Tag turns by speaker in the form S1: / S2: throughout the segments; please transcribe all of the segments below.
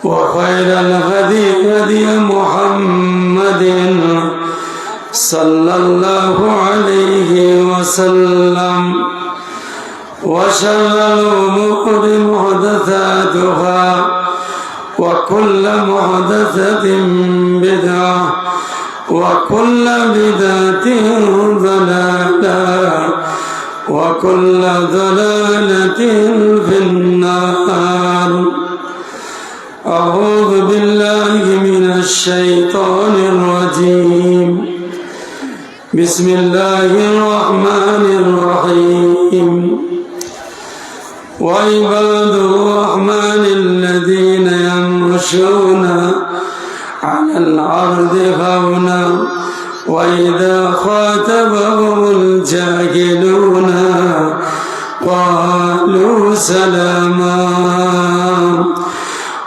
S1: وخير الهدي هدي محمد صلى الله عليه وسلم وشر الأمور محدثاتها وكل محدثة بدعة وكل بدعة ضلالة وكل ضلالة في النار. أعوذ بالله من الشيطان الرجيم. بسم الله الرحمن الرحيم. وعباد الرحمن الذين يمشون على الأرض هونا وإذا خاطبهم الجاهلون قالوا سلاما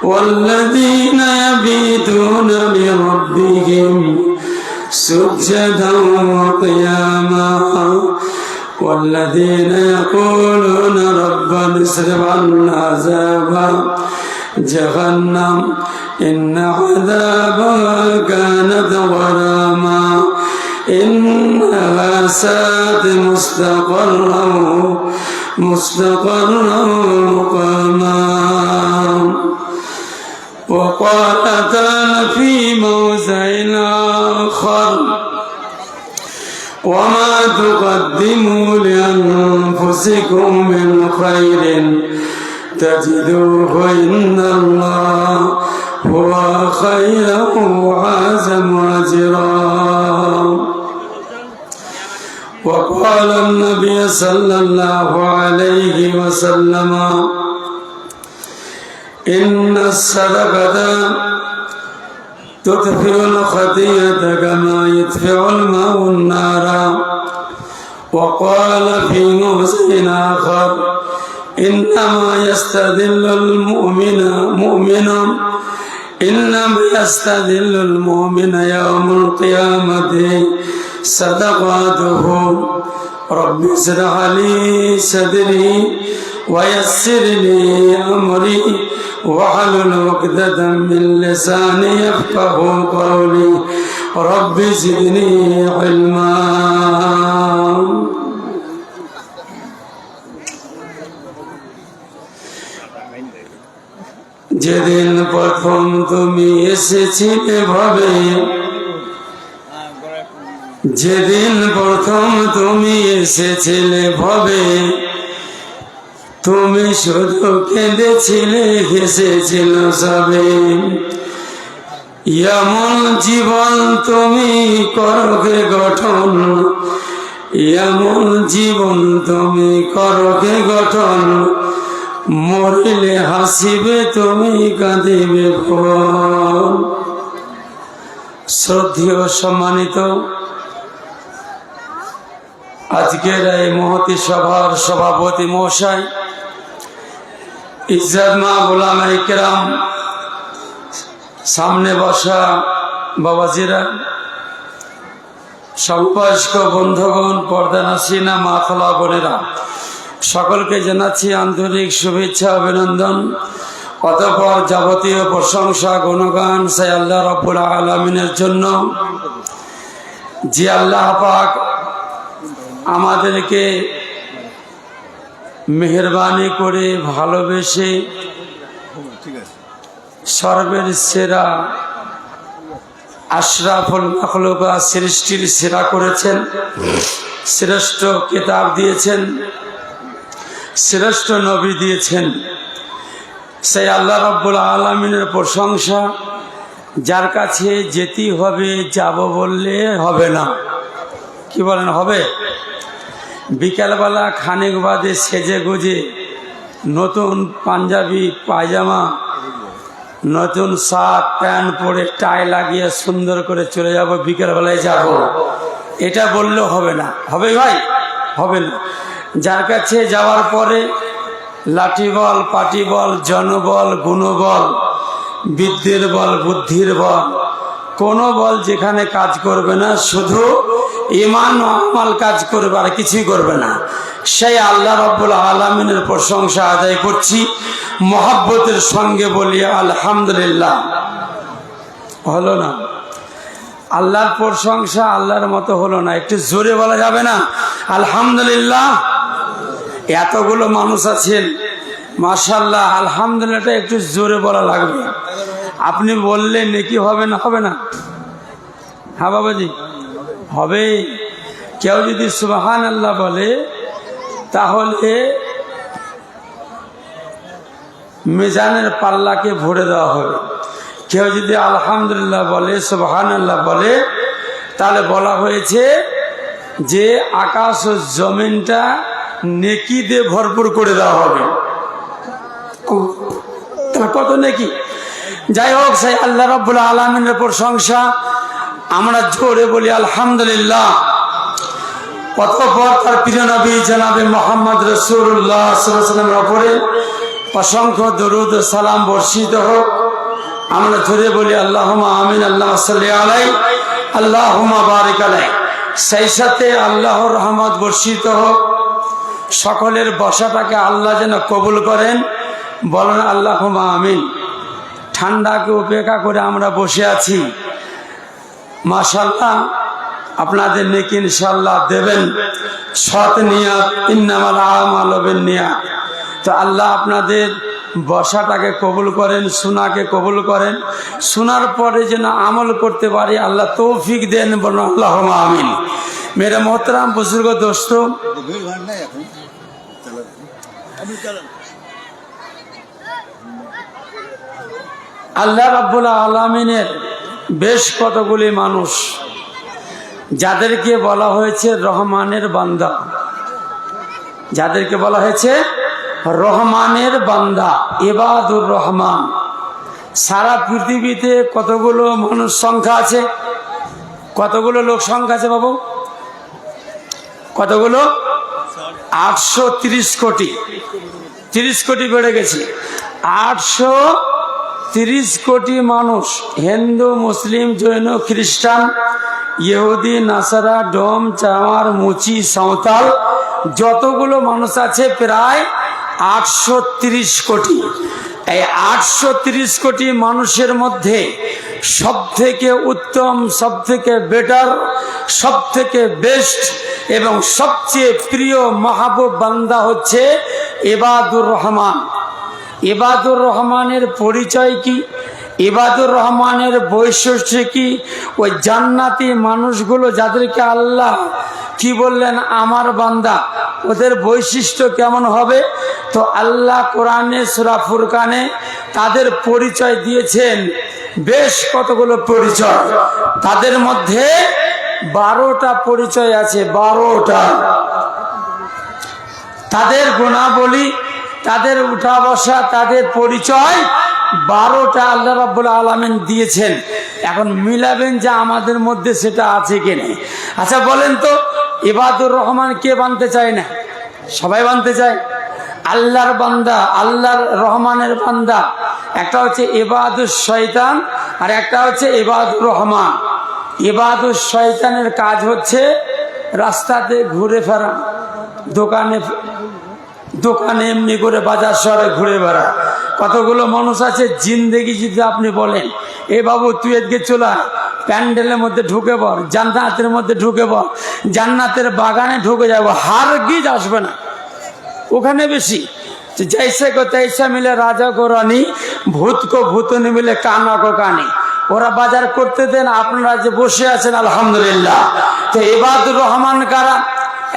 S1: والذين يبيتون لربهم سجدا وقياما والذين يقولون ربنا اصرف عنا عذاب جهنم إن عذابها كانت غراما إنها ساءت مستقرا مقاما. وقال تعالى في موضع آخر وما تقدموا لأنفسكم من خير تجدوه عند الله هو خيرا وأعظم أجرا. وقال النبي صلى الله عليه وسلم إن الصدقة تطفئ الخطيئة كما يطفئ الماء النار. وقال في موضع آخر إنما يستذل المؤمن يوم القيامة صدقاته. رب اشرح لي صدري ويسر لي أمري واحلل عقدة من لساني يفقه قولي رب زدني علما. যেদিন প্রথম তুমি এসেছিলে ভাবে, যেদিন প্রথম তুমি এসেছিলে ভাবে, তুমি শুধু কেঁদেছিলে হেসেছিল সবে। এমন জীবন তুমি করোগে গঠন, এমন জীবন তুমি করোগে গঠন, মরিলে হাসিবে তুমি কাঁদিবে ফোন। শ্রদ্ধেয় সম্মানিত, আজকের এই মহতী সভার সভাপতি মহাশয়, ইজ্জত মা উলামায়ে কেরাম, সামনে বসা বাবাজিরা, সমবয়স্ক বন্ধুগণ, পর্দানাসীনা মা খালা বোনেরা, সকলকে জানাচ্ছি আন্তরিক শুভেচ্ছা অভিনন্দন। অতঃপর যাবতীয় প্রশংসা গুণগান সেই আল্লাহ রাব্বুল আলামিনের জন্য, যে আল্লাহ পাক আমাদেরকে মেহেরবানি করে ভালোবেসে সর্বের সেরা আশরাফুল মাখলুকাত সৃষ্টির সেরা করেছেন, শ্রেষ্ঠ কিতাব দিয়েছেন, শ্রেষ্ঠ নবী দিয়েছেন। সেই আল্লাহ রাব্বুল আলামিনের প্রশংসা, যার কাছে যেতেই হবে, যাব বললে হবে না। কি বলেন, হবে? বিকালবেলা খানিক বাদে সেজে গুজে নতুন পাঞ্জাবি পায়জামা, নতুন শার্ট প্যান্ট পরে টাই লাগিয়ে সুন্দর করে চলে যাব, বিকেলবেলায় যাব, এটা বললেও হবে না। হবে ভাই? হবে না। যার কাছে যাওয়ার পরে লাঠি বল, পাটি বল, জনবল, গুণবল, বিদ্যের বল, বুদ্ধির বল, কোনো বল যেখানে কাজ করবে না, শুধু ঈমান ও আমাল কাজ করবে, আর কিছুই করবে না। সেই আল্লাহ রাব্বুল আলামিনের প্রশংসা আদায় করছি, মহব্বতের সঙ্গে বলি আলহামদুলিল্লাহ। হলো না? আল্লাহর প্রশংসা আল্লাহর মতো হলো না, একটু জোরে বলা যাবে না আলহামদুলিল্লাহ? এতগুলো মানুষ আছেন, মাশাআল্লাহ, আলহামদুলিল্লাহটা একটু জোরে বলা লাগবে। আপনি বললে নেকি হবে না? হবে না? হ্যাঁ বাবাজি, হবে। কেউ যদি সুবহানাল্লাহ বলে তাহলে মিজানের পাল্লাকে ভরে দেওয়া হবে। কেউ যদি আলহামদুলিল্লাহ বলে, সুবহানাল্লাহ বলে, তাহলে বলা হয়েছে যে আকাশ ও জমিনটা নেকি দিয়ে ভরপুর করে দেওয়া হবে। তাহলে কত নেকি! যাই হোক, সেই আল্লাহ রাব্বুল আলামিনের প্রশংসা আমরা জোরে বলি আলহামদুলিল্লাহ। অতঃপর তার প্রিয় নবী জনাবে মুহাম্মদ রাসূলুল্লাহ সাল্লাল্লাহু আলাইহি ওয়াসাল্লামের উপরে অসংখ্য দরুদ ও সালাম বর্ষিত হোক। আমরা জোরে বলি আল্লাহুম্মা আমিন, আল্লাহুম্মা সাল্লি আলাইহি, আল্লাহুম্মা বারিক আলাইহি। সেই সাথে আল্লাহর রহমত বর্ষিত হোক। সকলের বসাটাকে আল্লাহ যেন কবুল করেন, বলেন আল্লাহুম্মা আমিন। ঠান্ডাকে উপেক্ষা করে আমরা বসে আছি, মাশাআল্লাহ, আপনাদের নেকি ইনশাআল্লাহ দেবেন। সৎ নিয়াত, ইন্নামাল আমালু বিন্নিয়াত। তো আল্লাহ আপনাদের বসাটাকে কবুল করেন, শোনাকে কবুল করেন, শোনার পরে যেন আমল করতে পারি আল্লাহ তৌফিক দেন, বলুন আল্লাহুম্মা আমিন। মেরে মোহতারাম বুজুর্গ দোস্ত, আল্লাহ রাব্বুল আলামিনের বেশ কতগুলি মানুষ যাদেরকে বলা হয়েছে রহমানের বান্দা, যাদেরকে বলা হয়েছে রহমানের বান্দা, ইবাদুর রহমান। সারা পৃথিবীতে কতগুলো মানুষ সংখ্যা আছে? কতগুলো লোক সংখ্যা আছে বাবু? কতগুলো? 830 কোটি। 30 কোটি বেড়ে গেছে। 830 কোটি মানুষ, হিন্দু, মুসলিম, জৈন, খ্রিস্টান, ইহুদি, নাসারা, ডোম, চামার, মুচি, সাঁওতাল, যতগুলো মানুষ আছে প্রায় 830 কোটি। এই 830 কোটি মানুষের মধ্যে সব থেকে উত্তম, সব থেকে বেটার, সব থেকে বেস্ট এবং সবচেয়ে প্রিয় মাহবুব বান্দা হচ্ছে ইবাদুর রহমান। ইবাদুর রহমানের পরিচয় কি? ইবাদুর রহমানের বৈশিষ্ট্য কি? ওই জান্নাতি মানুষগুলো যাদেরকে আল্লাহ কি বললেন আমার বান্দা, ওদের বৈশিষ্ট্য কেমন হবে? তো আল্লাহ কোরআনে সূরা ফুরকানে তাদের পরিচয় দিয়েছেন, বেশ কতগুলো পরিচয়। তাদের মধ্যে 12টা পরিচয় আছে, 12টা। তাদের গুণাবলী, তাদের উঠা বসা, তাদের পরিচয় 12টা আল্লাহ রাব্বুল আলামিন দিয়েছেন। এখন মিলাবেন যে আমাদের মধ্যে সেটা আছে কিনা। আচ্ছা বলেন তো, ইবাদুর রহমান কে বানতে চায় না? সবাই বানতে চায়। আল্লাহর বান্দা, আল্লাহর রহমানের বান্দা, একটা হচ্ছে ইবাদুস শয়তান আর একটা হচ্ছে ইবাদুর রহমান। ইবাদুস শয়তানের কাজ হচ্ছে রাস্তাতে ঘুরে ফেরা, দোকানে দোকানে এমনি করে বাজার শহরে ঘুরে বেড়া। কতগুলো মানুষ আছে জিন্দেগি যদি আপনি বলেন এ বাবু তুই এদিকে চলা, প্যান্ডেলের মধ্যে ঢুকে পড়, জান্নাতের মধ্যে ঢুকে পড়, জান্নাতের বাগানে ঢুকে যাবো, হারগিজ আসবে না ওখানে বেশি। जैसे को तैसा मिले राजा को रानी, भूत को भूतनी मिले काना को कानी। ওরা বাজার করতে দেন, আপনারা যে বসে আছেন আলহামদুলিল্লাহ। তো ইবাদুর রহমান কারা,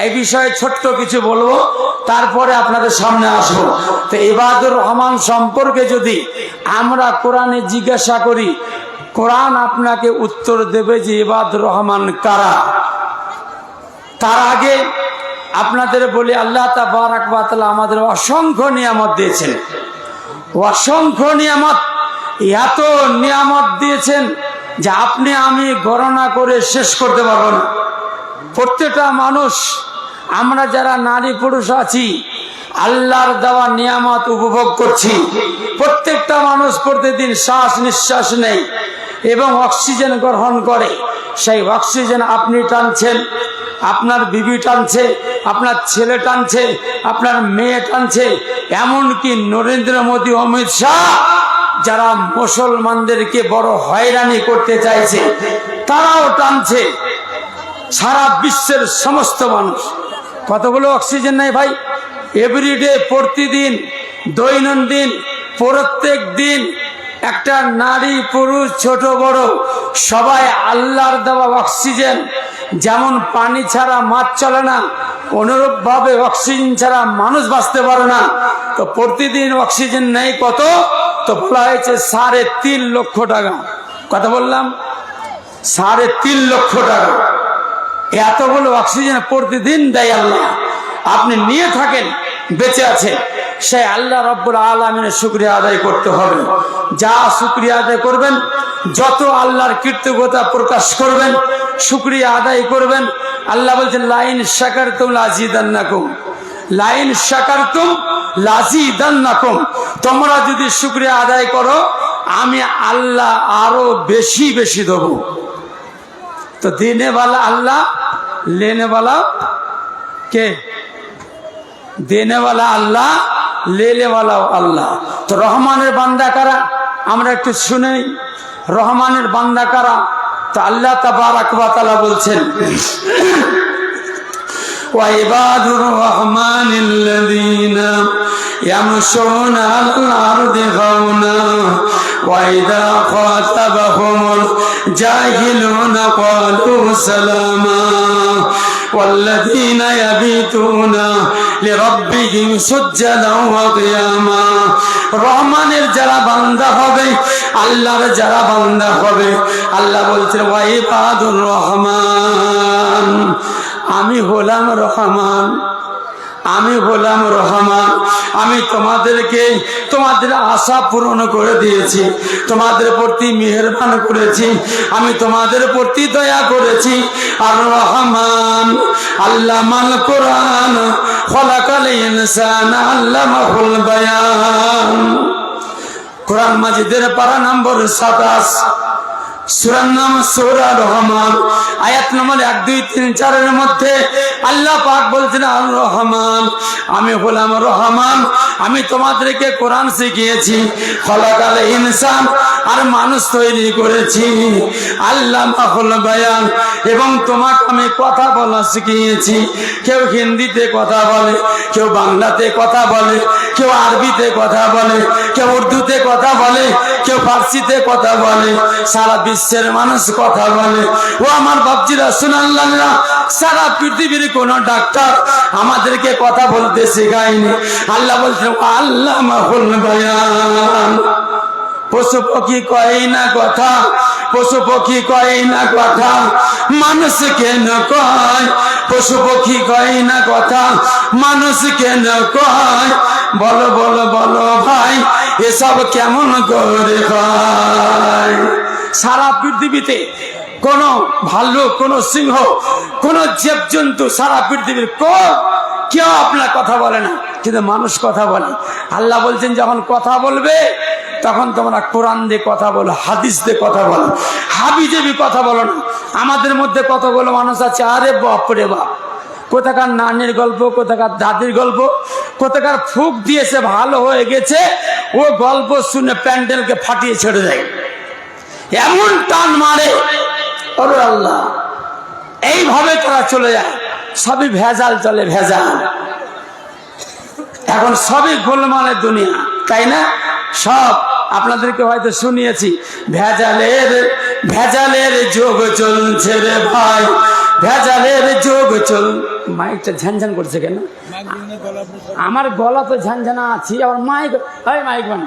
S1: এই বিষয়ে ছোট্ট কিছু বলবো, তারপরে আপনাদের সামনে আসবো। তো ইবাদুর রহমান সম্পর্কে যদি আমরা কোরআনে জিজ্ঞাসা করি, কোরআন আপনাকে উত্তর দেবে যে ইবাদুর রহমান কারা। তার আগে আপনাদের বলি, আল্লাহ তাবারাক ওয়া তাআলা আমাদের অসংখ্য নিয়ামত দিয়েছেন, অসংখ্য নিয়ামত, এত নিয়ামত দিয়েছেন যে আপনি আমি গণনা করে শেষ করতে পারবো না। প্রত্যেকটা মানুষ, আমরা যারা নারী পুরুষ আছি, আল্লাহর দেওয়া নিয়ামত উপভোগ করছি। প্রত্যেকটা মানুষ প্রতিদিন শ্বাস নিঃশ্বাস নেয় এবং অক্সিজেন গ্রহণ করে। সেই অক্সিজেন আপনি টানছেন, আপনার বিবি টানছে, আপনার ছেলে টানছে, আপনার মেয়ে টানছে, এমনকি নরেন্দ্র মোদী, অমিত শাহ যারা মুসলমানদেরকে বড় হয়রানি করতে চাইছে তারাও টানছে। সারা বিশ্বের সমস্ত মানুষ। কতগুলো অক্সিজেন নেই ভাই? এভরিডে, প্রতিদিন, দৈনন্দিন, প্রত্যেক দিন একটা নারী পুরুষ ছোট বড় সবাই আল্লাহর দেওয়া অক্সিজেন। যেমন পানি ছাড়া মাছ চলে না, অনুরূপভাবে অক্সিজেন ছাড়া মানুষ বাঁচতে পারে না। তো প্রতিদিন অক্সিজেন নেই কত? তো বলা হয়েছে 3.5 লক্ষ টাকা। কথা বললাম 3.5 লক্ষ টাকা। এতগুলো অক্সিজেন প্রতিদিন দেয় আল্লাহ। আপনি নিয়ে থাকেন, বেঁচে আছেন, সেই আল্লাহ রব্বুল আলামিনের শুকরিয়া আদায় করতে হবে। যা শুকরিয়া আদায় করবেন, যত আল্লাহর কৃতজ্ঞতা প্রকাশ করবেন, শুকরিয়া আদায় করবেন, আল্লাহ বলছেন লাইন শাকারতুম লাযিদান্নাকুম, লাইন শাকারতুম লাযিদান্নাকুম। তোমরা যদি শুকরিয়া আদায় করো আমি আল্লাহ আরো বেশি বেশি দেব। তো দিনে वाला আল্লাহ, लेने वाला কে? देने वाला আল্লাহ, लेने वाला আল্লাহ। তো রহমানের বান্দা কারা আমরা একটু শুনে। রহমানের বান্দা কারা? তো আল্লাহ তাবারাক ওয়া তাআলা বলছেন وعباد الرحمن الذين يمشون على الأرض هونا وإذا خاطبهم الجاهلون قالوا سلاما والذين يبيتون لربهم سجدا وقياما। রহমানের যারা বান্দা হবে, আল্লাহর যারা বান্দা হবে, আল্লাহ বলছেন ওয়াইবাদুর রহমান, আমি হলাম রহমান, আমি হলাম রহমান। আমি তোমাদেরকে তোমাদের আশা পূরণ করে দিয়েছি, তোমাদের প্রতি মেহেরবান করেছি, আমি তোমাদের প্রতি দয়া করেছি। আর রহমান আল্লামাল কোরআন খলাকাল ইনসান আল্লামাহুল বায়ান। কোরআন মাজিদের পারা নম্বর 27, সূরার নাম সূরা রহমান, আয়াত নম্বর 1, 2, 3, 4 এর মধ্যে আল্লাহ পাক বলছেন আর রহমান, আমি হলাম রহমান, আমি তোমাদেরকে কোরআন শিখিয়েছি, খলাকাল ইনসান, আর মানুষ তৈরি করেছি, আল্লামাহুল বায়ান, এবং তোমাকে আমি কথা বলা শিখিয়েছি। কেউ হিন্দিতে কথা বলে, কেউ বাংলাতে কথা বলে, কেউ আরবিতে কথা বলে, কেউ উর্দুতে কথা বলে, কেউ ফার্সিতে কথা বলে, সারা বিশ্বের মানুষ কথা বলে। ও আমার বাপজিরা সুবহানাল্লাহ, সারা পৃথিবীর কোন ডাক্তার আমাদেরকে কথা বলতে শেখায়নি। আল্লাহ বলছেন আল্লামাহুল বায়ান। পশু পক্ষী কয় না কথা, পশু পক্ষী কয় না কথা, মানুষ কেন কয়? পশু পক্ষী কয় না কথা, মানুষ কেন কয়? বলো বলো বলো ভাই, এসব কেমন করে হয়? সারা পৃথিবীতে কোন ভাল্লুক, কোন সিংহ, কোন জীবজন্তু সারা পৃথিবীর কেউ আপনার কথা বলে না, কিন্তু মানুষ কথা বলে। আল্লাহ বলছেন যখন কথা বলবে তখন তোমরা কোরআন দিয়ে কথা বলো, হাদিস দিয়ে কথা বলো, হাবিজাবি কথা বলো না। আমাদের মধ্যে কতগুলো মানুষ আছে, আরে বাপ রে বাপ, কোথাকার নানির গল্প, কোথাকার দাদির গল্প, কোথাকার ফুক দিয়েছে ভালো হয়ে গেছে, ও গল্প শুনে প্যান্ডেলকে ফাটিয়ে ছেড়ে দেয়, এমন টান মারে, ওরে আল্লাহ, এইভাবে তারা চলে যায়। সবই ভেজাল চলে, ভেজাল। এখন সবই গোলমালের দুনিয়া, তাই না? সব আপনাদেরকে হয়তো শুনিয়েছি, ভেজালের ভেজালের যুগ চলছে রে ভাই, ভেজালের যুগ চল। মাইকটা ঝানঝান করছে কেন? আমার গলা তো ঝানঝানা আছে, আবার মাইক, মাইক বানা,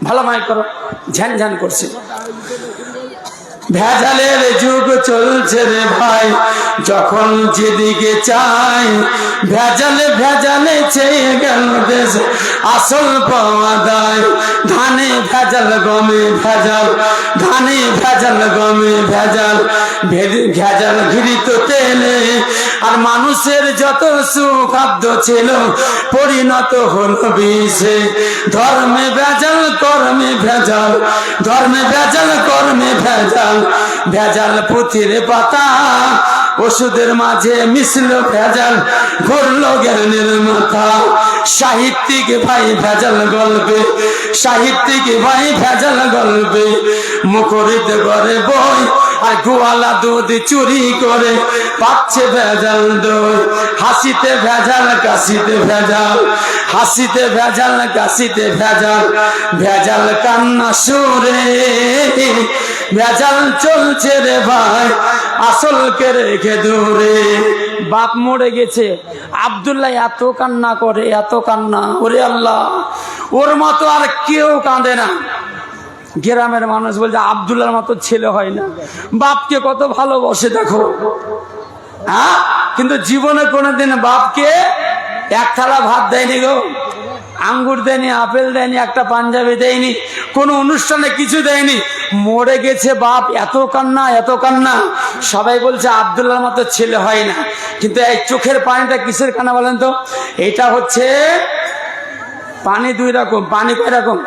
S1: ভালো মাইক করো, ঝানঝান করছে। ভেজালের যুগ চলছে রে ভাই, যখন যেদিকে চাই, ভেজালে ভেজালে চেয়ে গেল দেশ আসল পাওয়া দায়। ধানে ভেজাল, গমে ভেজাল, ধানে ভেজাল, গমে ভেজাল, ভেজাল ঘৃত তেলে, আর মানুষের যত সুখাদ্য ছিল পরিণত হল বিষে। ধর্মে ভেজাল, কর্মে ভেজাল, ধর্মে ভেজাল, কর্মে ভেজাল, ভেজাল পুঁথির পাতা, ওষুধের মাঝে মিশল ভেজাল, ঘুরলো জ্ঞানের মাথা। সাহিত্যিক ভাই ভেজাল গল্পে, সাহিত্যিক ভাই ভেজাল গল্পে, মুখরিত করে বই আর গোয়ালা দুধ চুরি করে পাচ্ছে ভেজাল দই। হাসিতে ভেজাল কাশিতে ভেজাল, হাসিতে ভেজাল কাশিতে ভেজাল, ভেজাল কান্না সুরে ভেজাল চলছে রে ভাই, আসলকে রেখে দূরে। বাপ মরে গেছে, আব্দুল্লাহ এত কান্না করে, এত কান্না, ওরে আল্লাহ, ওর মতো আর কেউ কাঁদে না। গ্রামের মানুষ বলছে আব্দুল্লাহর মতো ছেলে হয় না, বাপকে কত ভালোবাসে দেখো। হ্যাঁ, কিন্তু জীবনে কোনোদিন বাপকে এক থালা ভাত দেয়নি গো, আঙ্গুর দেয়নি, আপেল দেয়নি, একটা পাঞ্জাবি দেয়নি, কোনো অনুষ্ঠানে কিছু দেয়নি। মরে গেছে বাপ, এত কান্না, এত কান্না। সবাই বলছে আব্দুল্লাহর মতো ছেলে হয় না। কিন্তু এই চোখের পানিটা কিসের কান্না বলেন তো? এটা হচ্ছে পানি দুই রকম। পানি কয় রকম?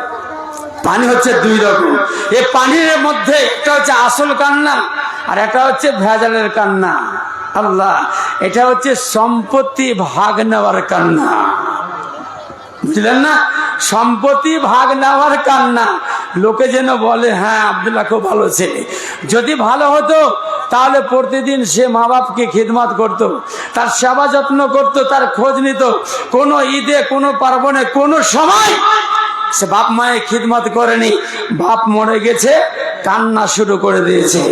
S1: পানি হচ্ছে দুই রকম। এই পানির মধ্যে একটা হচ্ছে আসল কান্না, আর একটা হচ্ছে ভেজালের কান্না। আল্লাহ, এটা হচ্ছে সম্পত্তি ভাগ নেওয়ার কান্না, বুঝলেন না? সম্পত্তি ভাগ নেওয়ার কান্না। লোকে যেন বলে হ্যাঁ আব্দুল্লাহ খুব ভালো ছেলে। যদি ভালো হতো তাহলে প্রতিদিন সে মা বাপকে খিদমত করত, তার সেবা যত্ন করত, তার খোঁজ নিত। কোনো ঈদে, কোনো পার্বণে, কোনো সময় সে বাপ মায়ের খিদমত করেনি। বাপ মরে গেছে, কান্না শুরু করে দিয়েছে।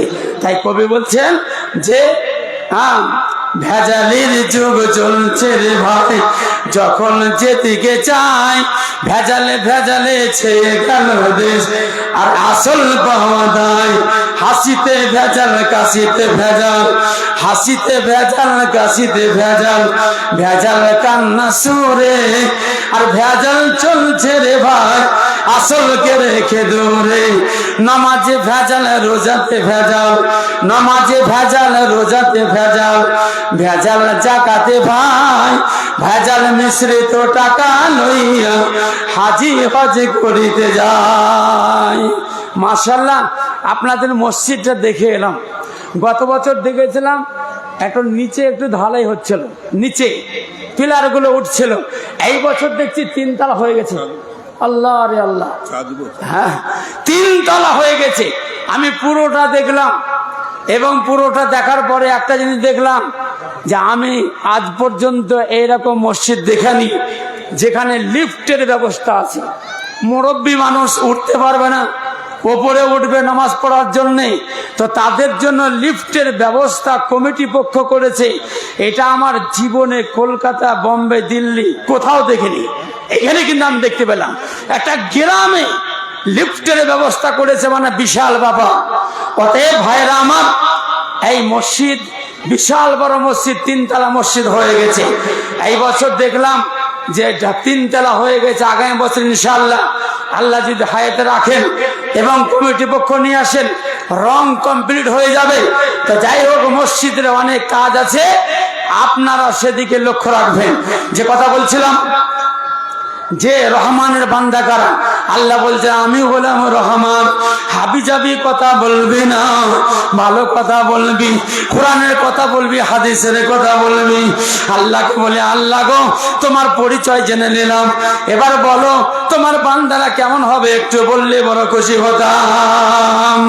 S1: তাই কবি বলছেন যে হ্যাঁ, ভেজালের যুগ চলছে রে ভাই, যখন যেদিকে চাই ভেজালে ভেজালে ছেয়ে গেল দেশ, আর আসল পাওয়া দায়। হাসিতে ভেজাল কাশিতে ভেজাল, হাসিতে ভেজাল কাশিতে ভেজাল, ভেজাল কান্না সুরে, আর ভেজাল চলছে রে ভাই, আসলকে রেখে দূরে। নামাজে ভেজাল রোজাতে ভেজাল, নামাজে ভেজাল রোজাতে ভেজাল, ভেজাল জাকাতে ভাই, ভেজাল মিশ্রিত টাকা লইয়া হাজি হজ করিতে যায়। মাশাআল্লাহ, আপনাদের মসজিদটা দেখে এলাম। গত বছর দেখেছিলাম একটু নিচে একটু ঢালাই হচ্ছিল, নিচে পিলারগুলো উঠছিল। এই বছর দেখছি তিনতলা হয়ে গেছে। আল্লাহ রে আল্লাহ, হ্যাঁ তিনতলা হয়ে গেছে। আমি পুরোটা দেখলাম, এবং পুরোটা দেখার পরে একটা জিনিস দেখলাম যে আমি আজ পর্যন্ত এইরকম মসজিদ দেখিনি যেখানে লিফটের ব্যবস্থা আছে। মুরব্বী মানুষ উঠতে পারবে না, ওপরে উঠবে নামাজ পড়ার জন্যে, তো তাদের জন্য লিফটের ব্যবস্থা কমিটি পক্ষ করেছে। এটা আমার জীবনে কলকাতা, বোম্বে, দিল্লি কোথাও দেখিনি। এখানে কিন্তু আমি দেখতে পেলাম একটা গ্রামে লিফটের ব্যবস্থা করেছে, মানে বিশাল বাবা। অতএব ভাইরা আমার, এই মসজিদ বিশাল বড় মসজিদ, তিনতলা মসজিদ হয়ে গেছে। এই বছর দেখলাম যে তিনতলা হয়ে গেছে। আগামী বছর ইনশাআল্লাহ আল্লাহ যদি হায়াতে রাখেন এবং কমিটি পক্ষ নিয়ে আসেন, রং কমপ্লিট হয়ে যাবে। তো যাই হোক, মসজিদের অনেক কাজ আছে, আপনারা সেদিকে লক্ষ্য রাখবেন। যে কথা বলছিলাম যে রহমানের বান্দা কারা, আল্লাহ বলছে আমি হলাম রহমান। হাবি জাবি কথা বলবি না, ভালো কথা বলবি, কোরআনের কথা বলবি, হাদিসের কথা বলবি। আল্লাহকে বলে আল্লাহ গো, তোমার পরিচয় জেনে নিলাম, এবার বলো তোমার বান্দারা কেমন হবে, একটু বললে বড় খুশি হতাম।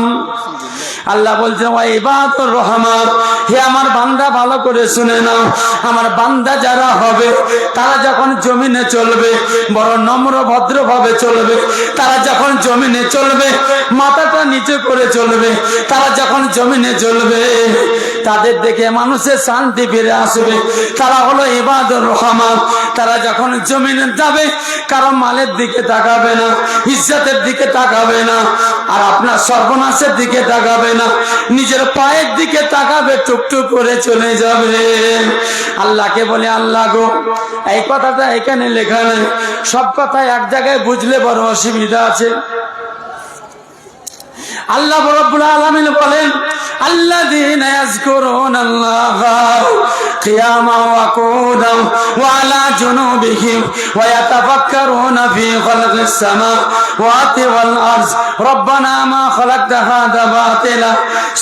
S1: আল্লাহ বলছেন ওয়া ইবাদুর রহমান, হে আমার বান্দা ভালো করে শুনে নাও, আমার বান্দা যারা হবে তারা যখন জমিনে চলবে বড় নম্র ভদ্র ভাবে চলবে। তারা যখন জমিনে চলবে মাথাটা নিচু করে চলবে। তারা যখন জমিনে চলবে তাদের দেখে মানুষের শান্তি ফিরে আসবে। তারা হলো ইবাদুর রহমান। তারা যখন জমিনে যাবে কারো মালের দিকে তাকাবে না, ইজ্জতের দিকে তাকাবে না, আর আপনার সর্বনাশের দিকে তাকাবে না, নিজের পায়ের দিকে তাকাবে, টুকটুক করে চলে যাবে। আল্লাহকে বলে আল্লাহ গো, এই কথাটা এখানে লেখা নেই, সব কথা এক জায়গায় বুঝলে বড় অসুবিধা আছে। আল্লাহ রাব্বুল আলামিন বলেন আল্লাযীনা ইয়াযকুরুনাল্লাহা কিয়ামান ওয়া কুউদান ওয়া আলা জুনুবিহিম ওয়া ইয়াতাফাক্কারুনা ফী খালকিস সামাওয়াতি ওয়াল আরদ রব্বানা মা খালাকতা হাযা বাতিলা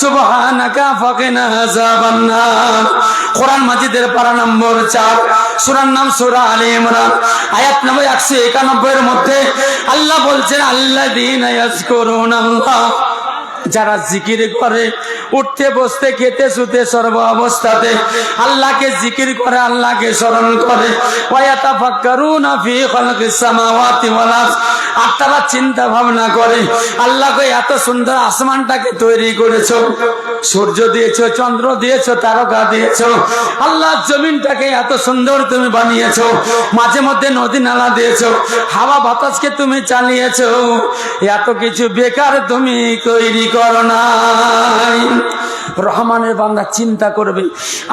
S1: সুবহানাকা ফাকিনা আযাবান নার। কোরআন মাজিদের পারা নম্বর 4, সূরার নাম সূরা আলে ইমরান, আয়াত নম্বর 191 এর মধ্যে আল্লাহ বলছেন আল্লাযীনা ইয়াযকুরুনাল্লাহ, যারা জিকির করে উঠতে বসতে খেতে শুতে সর্ব অবস্থাতে আল্লাহকে জিকির করে, আল্লাহকে স্মরণ করে, ওয়া ইয়াতাফাক্কারুনা ফী খালকিস সামাওয়াতি ওয়াল আরদ, আর তারা চিন্তা ভাবনা করে আল্লাহকে এত সুন্দর আসমানটাকে তৈরি করেছো, সূর্য দিয়েছো, চন্দ্র দিয়েছো, তারকা দিয়েছো, আল্লাহ জমিনটাকে এত সুন্দর তুমি বানিয়েছো, মাঝে মধ্যে নদী নালা দিয়েছো, হাওয়া বাতাসকে তুমি চালিয়েছো, এত কিছু বেকার তুমি তৈরি করো নাই। রহমানের বান্দা চিন্তা করবে,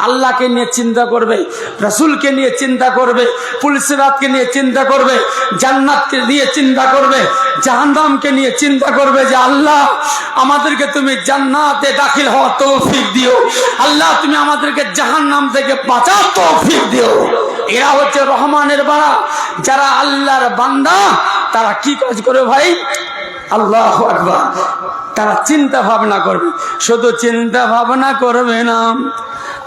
S1: আল্লাহকে নিয়ে চিন্তা করবে, রাসূলকে নিয়ে চিন্তা করবে, পুলিশরাতকে নিয়ে চিন্তা করবে, জান্নাতকে নিয়ে চিন্তা করবে, জাহান্নামকে নিয়ে চিন্তা করবে যে আল্লাহ আমাদেরকে তুমি জান্নাতে দাখিল হওয়ার তৌফিক দিও, আল্লাহ তুমি আমাদেরকে জাহান্নাম থেকে বাঁচার তৌফিক দিও। এরা হচ্ছে রহমানের বান্দা। যারা আল্লাহর বান্দা তারা কি কাজ করে ভাই? আল্লাহু আকবার। তারা চিন্তা ভাবনা করবে। শুধু চিন্তা ভাবনা করবে না,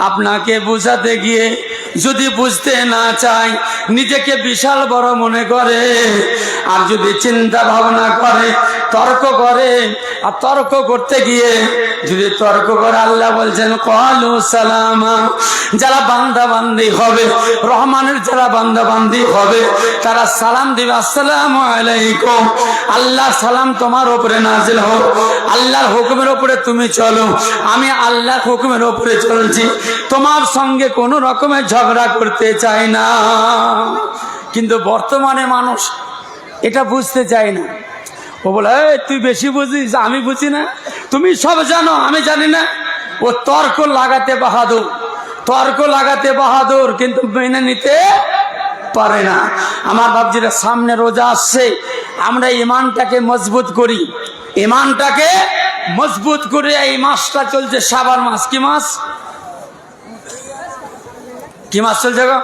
S1: আপনাকে বুঝাতে গিয়ে যদি বুঝতে না চায় নিজেকে বিশাল বড় মনে করে, আর যদি চিন্তা ভাবনা করে তর্ক করে, আর তর্ক করতে গিয়ে যদি তর্ক করে আল্লাহ বলছেন ক্বালু সালামা, যারা বান্দা বান্দি হবে রহমানের, যারা বান্দা বান্দি হবে তারা সালাম দিবে আসসালামু আলাইকুম, আল্লাহ সালাম তোমার উপরে নাজিল হোক, আল্লাহর হুকুমের উপরে তুমি চলো, আমি আল্লাহর হুকুমের উপরে চলছি, তোমার সঙ্গে কোনো রকমের ঝগড়া করতে চাই না। কিন্তু বর্তমানে মানুষ এটা বুঝতে চায় না। ও বলে তুই বেশি বুঝিস, আমি বুঝি না, তুমি সব জানো আমি জানি না। ও তর্ক লাগাতে বাহাদুর, তর্ক লাগাতে বাহাদুর, কিন্তু মেনে নিতে পারে না। আমার বাপজিরা সামনে রোজা আসছে, আমরা ইমানটাকে মজবুত করি, ইমানটাকে মজবুত করে এই মাসটা চলছে শাবান মাস। কি মাস? কি মাস চলছে গো?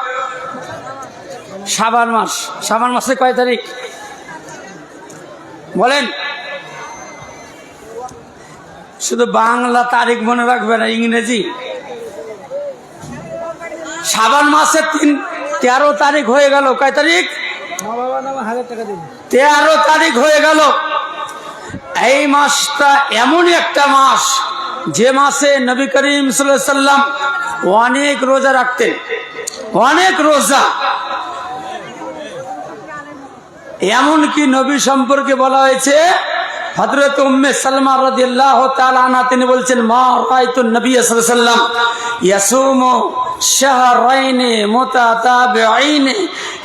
S1: শাবান মাস। শাবান মাসে কয় তারিখ বলেন? শুধু বাংলা তারিখ মনে রাখবে না, ইংরেজি। শাবান মাসে 13 তারিখ হয়ে গেল। কয় তারিখ? 13 তারিখ হয়ে গেল। এই মাসটা এমনই একটা মাস যে মাসে নবী করিম সাল্লাল্লাহু আলাইহি ওয়াসাল্লাম অনেক রোজা রাখতেন, অনেক রোজা। এমনকি নবী সম্পর্কে বলা হয়েছে, হযরত উম্মে সালমা রাদিয়াল্লাহু তাআলা আনহা তিনি বলছেন মা রাআইতুন নবী সাল্লাল্লাহু আলাইহি ওয়াসাল্লাম ইয়াসুমু শাহরাইন মুতাতাবিঈন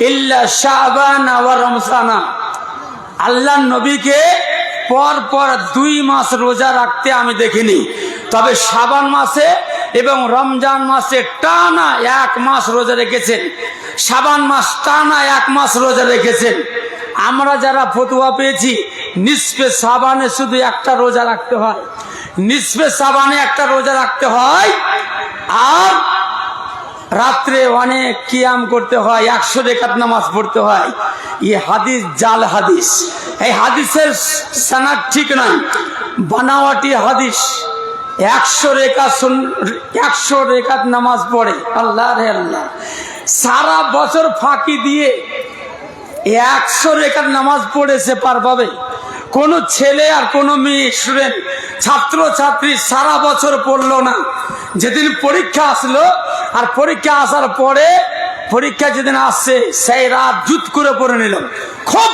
S1: ইল্লা শাবান ওয়া রমজান। আল্লাহর নবীকে পর পর 2 মাস রোজা রাখতে আমি দেখিনি, তবে শাবান মাসে এবং রমজান মাসে টানা 1 মাস রোজা রেখেছেন। শাবান মাস টানা 1 মাস রোজা রেখেছেন। আমরা যারা ফতোয়া পেয়েছি নিসফে শাবানে শুধু একটা রোজা রাখতে হয়, নিসফে শাবানে একটা রোজা রাখতে হয়, আর রাত্রে অনেক কিয়াম করতে হয়, 100 রাকাত নামাজ পড়তে হয়। এই হাদিস জাল হাদিস, এই হাদিসের সনদ ঠিক নয়, বানাওয়াটি হাদিস। 100 রাকাত নামাজ পড়ে, আল্লাহ রে আল্লাহ, সারা বছর ফাঁকি দিয়ে 100 রাকাত নামাজ পড়েছে পার পাবে? কোন ছেলে আর কোন মেয়ে স্টুডেন্ট ছাত্র ছাত্রী সারা বছর পড়লো না, যেদিন পরীক্ষা আসলো আর পরীক্ষা আসার পরে পরীক্ষা যেদিন আসছে সেই রাত জুত করে পড়ে নিল, খুব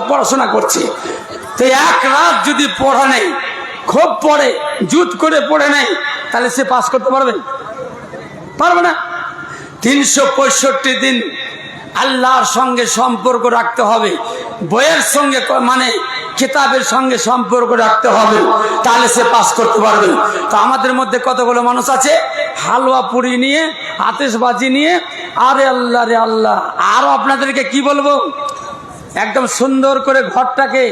S1: পড়াশোনা করছে। তো 1 রাত যদি পড়া নেই, খুব পড়ে জুত করে পড়ে নেই, তাহলে সে পাস করতে পারবে? পারবে না। 365 দিন আল্লাহর সঙ্গে সম্পর্ক রাখতে হবে, বইয়ের সঙ্গে মানে কিতাবের সঙ্গে সম্পর্ক রাখতে হবে, তাহলে সে পাস করতে পারবে। তো আমাদের মধ্যে কতগুলো মানুষ আছে হালুয়া পুরি নিয়ে, আতিশবাজি নিয়ে, আরে আল্লাহ রে আল্লাহ। আরো আপনাদেরকে কি বলবো, একদম সুন্দর করে ঘরটাকে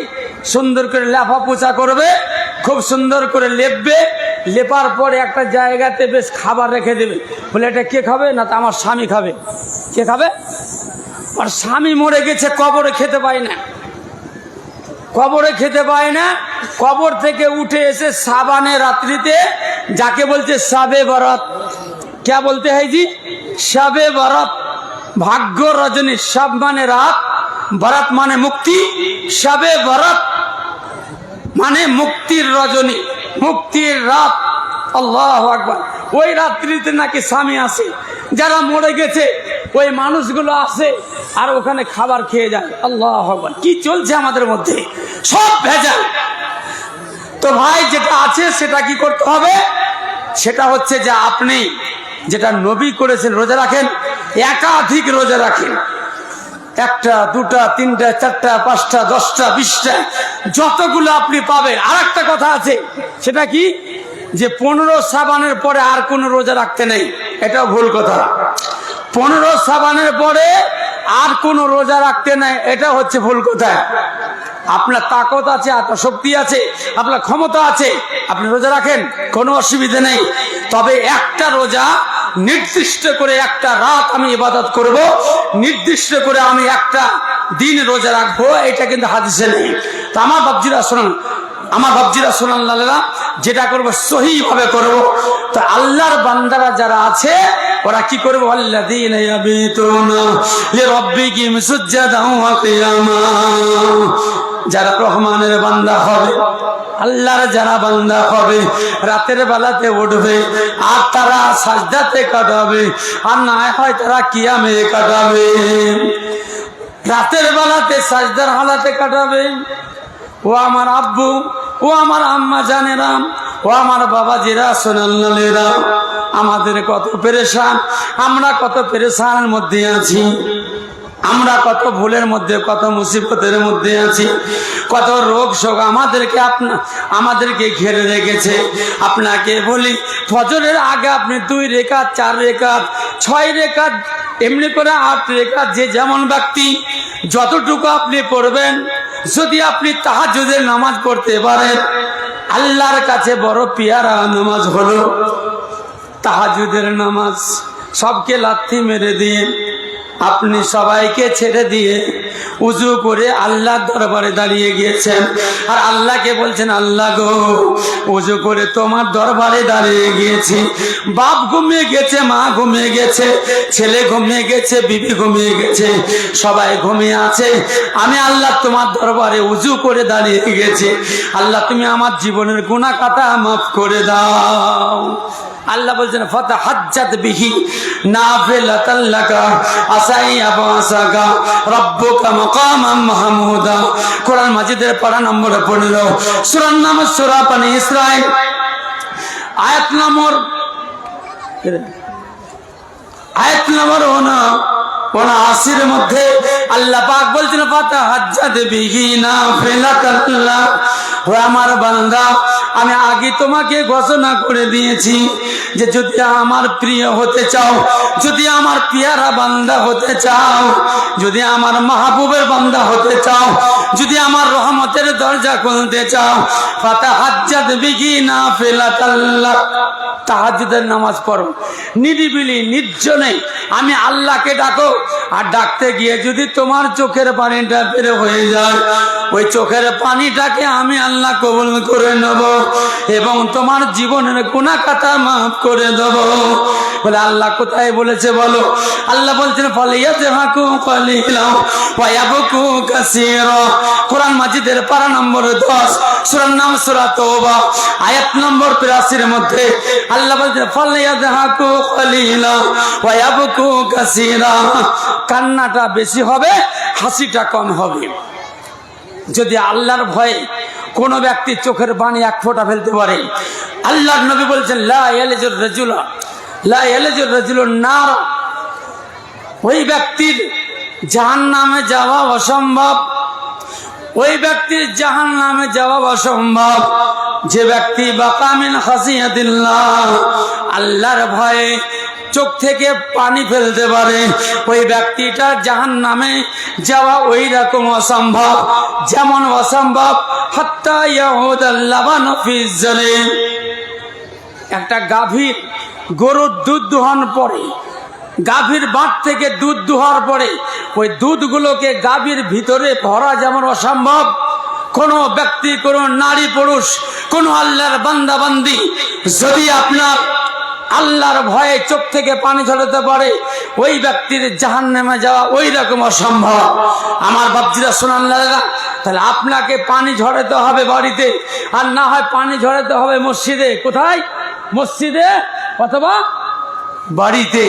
S1: সুন্দর করে লেফা পোছা করবে, খুব সুন্দর করে লেপবে, লেপার পরে একটা জায়গাতে বেশ খাবার রেখে দেবে। বলে এটা কে খাবে? না তো আমার স্বামী খাবে। কে খাবে? আর স্বামী মরে গেছে, কবরে খেতে পায় না, কবরে খেতে পায় না। কবর থেকে উঠে এসে সাবানে রাত্রিতে, যাকে বলছে শাবে বরাত, কে বলতে হয় জি? শাবে বরাত, ভাগ্য রজনী। শাব মানে রাত, বরাত মানে মুক্তি। শাবে বরাত মানে মুক্তির রজনী, মুক্তির রাত। আল্লাহু আকবার। ওই রাত্রিতে নাকি স্বামী আসে, যারা মরে গেছে ওই মানুষগুলো আসে আর ওখানে খাবার খেয়ে যায়। আল্লাহু আকবার। কি চলছে আমাদের মধ্যে? সব ভেজাল। তো ভাই, যেটা আছে সেটা কি করতে হবে? সেটা হচ্ছে যে আপনি যেটা নবী করেছেন, রোজা রাখেন, একাধিক রোজা রাখেন। একটা, দুটা, তিনটা, চারটা, পাঁচটা, 10টা, 20টা, যতগুলো আপনি পাবেন। আর একটা কথা আছে, সেটা কি? যে 15 শাবানের পরে আর কোনো রোজা রাখতে নেই। এটাও ভুল কথা। 15 শাবানের পরে আর কোনো রোজা রাখতে নেই, এটা হচ্ছে ভুল কথা। আপনার তাকত আছে, আপনার শক্তি আছে, আপনার ক্ষমতা আছে, আপনি রোজা রাখেন, কোনো অসুবিধা নেই। তবে একটা রোজা নির্দিষ্ট করে, একটা রাত আমি ইবাদত করব, নির্দিষ্ট করে আমি একটা দিন রোজা রাখবো, এটা কিন্তু হাদিসে নেই। তো আমার বাপজিরা শোনান, আমার বাপজিরা শোনান লালেরা, যেটা করবো সহি ভাবে করবো। তো আল্লাহর বান্দারা যারা আছে ওরা কি করবে? আল্লাযীনা ইয়াবিতুনা লিরাব্বিহিম সুজদান ওয়া কিয়ামা। যারা রহমানের বান্দা হবে, আল্লাহর যারা বান্দা হবে, রাতের বেলাতে উঠবে আর তারা সাজদাতে কাটাবে, আর না হয় তারা কিয়ামে কাটাবে। রাতের বেলাতে সাজদার হালাতে কাটাবে। ও আমার আব্বু, ও আমার আম্মা জানেরা, ও আমার বাবাজিরা, সোনাল্লালেরা, আমাদের কত পেরেশান, আমরা কত পেরেশানের মধ্যে আছি, আমরা কত ভুলের মধ্যে, কত মুসিবতের মধ্যে আছি, কত রোগ শোক আমাদেরকে ঘিরে রেখেছে। আপনাকে বলি, ফজরের আগে আপনি 2 রেকাত, 4 রেকাত, 6 রেকাত, এমনি করে 8 রেকাত, যে যেমন ব্যক্তি যতটুকু আপনি পড়বেন, যদি আপনি তাহাজ্জুদের নামাজ পড়তে পারেন, আল্লাহর কাছে বড় পিয়ারা নামাজ হলো তাহাজ্জুদের নামাজ। সবকে লাথি মেরে দিয়ে, আপনি সবাইকে ছেড়ে দিয়ে উজু করে আল্লাহর দরবারে দাঁড়িয়ে গিয়েছেন, আর আল্লাহকে বলছেন, আল্লাহ গো, উজু করে তোমার দরবারে দাঁড়িয়ে গিয়েছি। বাপ ঘুমিয়ে গেছে, মা ঘুমিয়ে গেছে, ছেলে ঘুমিয়ে গেছে, বিবি ঘুমিয়ে গেছে, সবাই ঘুমিয়ে আছে। আমি আল্লাহ তোমার দরবারে উজু করে দাঁড়িয়ে গেছি। আল্লাহ, তুমি আমার জীবনের গুনাহ খাতা মাফ করে দাও। আল্লাহ বলছেন, ফাতাহাজ্জাত বিহি নাফিলাতাল লাকা আসাই আবাসাকা রাব্বুকা মাকামান মাহমুদা। কোরআন মাজিদের পারা নম্বর 15, সূরার নাম সূরা বনী ইসরাইল, আয়াত নম্বর 79 মধ্যে আল্লাহ পাক বলছেন, ফাতাহাজ্জাত বিহি নাফিলাতাল লাকা। ও আমার বান্দা, আমি আগে তোমাকে ঘোষণা করে দিয়েছি যে যদি আমার প্রিয় হতে চাও, যদি আমার পিয়ারা বান্দা হতে চাও, যদি আমার মাহবুবের বান্দা হতে চাও, যদি আমার রহমতের দরজা খুলতে চাও, ফাতাহাজ্জাত বিহি নাফিলাতাল লাক। তাহাজ্জুদের নামাজ পড়ো, নিরিবিলি নির্জনে আমি আল্লাহকে ডাকো। আর ডাকতে গিয়ে যদি তোমার চোখের পানিটা বের হয়ে যায়, ওই চোখের পানিটাকে আমি আল্লাহ কবুল করে নেব এবং তোমার জীবনের গুনাহ খাতা মাফ করে দেব। বলে আল্লাহ কোথায় বলেছে বলো? আল্লাহ বলছেন, ফালিয়াযহাকু কালিলান ওয়া ইয়াবকু কাসীরা। কোরআন মাজিদের পারা নম্বর 10, সূরার নাম সূরা তাওবা, আয়াত নম্বর 83 মধ্যে আল্লাহ বলছেন, ফালিয়াযহাকু কালিলান ওয়া ইয়াবকু কাসীরা। কান্নাটা বেশি হবে, হাসিটা কম হবে। যদি আল্লাহর ভয়ে কোন ব্যক্তি চোখের পানি 1 ফোঁটা ফেলতে পারে, আল্লাহর নবী বলছেন, লা ইয়ালিজুর রাজুলুন নার। ওই ব্যক্তির জাহান্নামে যাওয়া অসম্ভব, ওই ব্যক্তির জাহান্নামে যাওয়া অসম্ভব। যে ব্যক্তি বাকা মিন খাসিয়াতিল্লাহ, আল্লাহর ভয়ে চোখ থেকে পানি ফেলতে পারে, ওই ব্যক্তিটা জাহান্নামে যাওয়া ওই রকম অসম্ভব, যেমন অসম্ভব হাত্তা ইয়াউদাল লাবানু ফি জালিম। একটা গাভীর গরুর দুধ দোহান পরে, গাভীর বাট থেকে দুধ দোহার পরে ওই দুধগুলোকে গাভীর ভিতরে ভরা যেমন অসম্ভব, কোন ব্যক্তি, কোন নারী পুরুষ, কোন আল্লাহর বান্দা বান্দি যদি আপনার আল্লাহর ভয়ে চোখ থেকে পানি ঝরাতে পারে, ওই ব্যক্তির জাহান্নামে যাওয়া ওই রকম অসম্ভব। আমার বাপজিরা শোনান লাগা, তাহলে আপনাকে পানি ঝরাতে হবে বাড়িতে, আর না হয় পানি ঝরাতে হবে মসজিদে। কোথায়? মসজিদে অথবা বাড়িতে।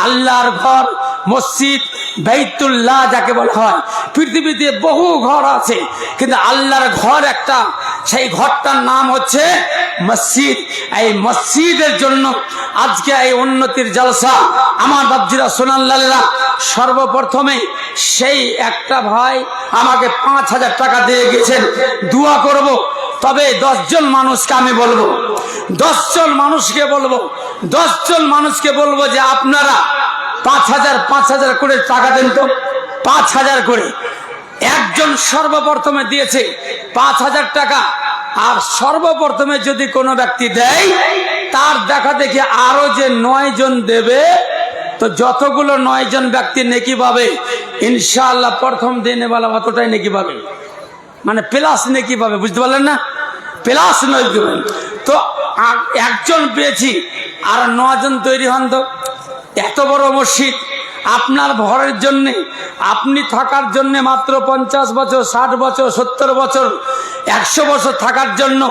S1: আল্লাহর ঘর মসজিদ, বাইতুল্লাহ যাকে বলা হয়। পৃথিবীতে বহু ঘর আছে, কিন্তু আল্লাহর ঘর একটা, সেই ঘরটার নাম হচ্ছে মসজিদ। এই মসজিদের জন্য আজকে এই উন্নতির জলসা। আমার বাপজিরা সোনাল্লাহ, সর্বপ্রথমে সেই একটা ভাই আমাকে 5,000 টাকা দিয়ে গেছেন, দোয়া করব। তবে 10 জন মানুষকে আমি বলবো, 10 জন মানুষকে বলবো, 10 জন মানুষকে বলবো যে আপনারা 5,000 করে টাকা দেন তো, 5,000 করে। একজন সর্বপ্রথমে দিয়েছে 5,000 টাকা, আর সর্বপ্রথমে যদি কোনো ব্যক্তি দেয়, তার দেখা দেখি আরো যে 9 জন দেবে, তো যতগুলো 9 জন ব্যক্তি নেকি পাবে ইনশাআল্লাহ প্রথম দিনে বেলা অতটাই নেকি পাবে, মানে প্লাস নেকি পাবে। বুঝতে পারলেন না? প্লাস নয়। তো একজন পেয়েছি, আর 9 জন তৈরি হন। তো এত বড় মসজিদ আপনার ঘরের জন্যে, আপনি থাকার জন্য মাত্র 50 বছর, 60 বছর, 70 বছর, 100 বছর থাকার জন্য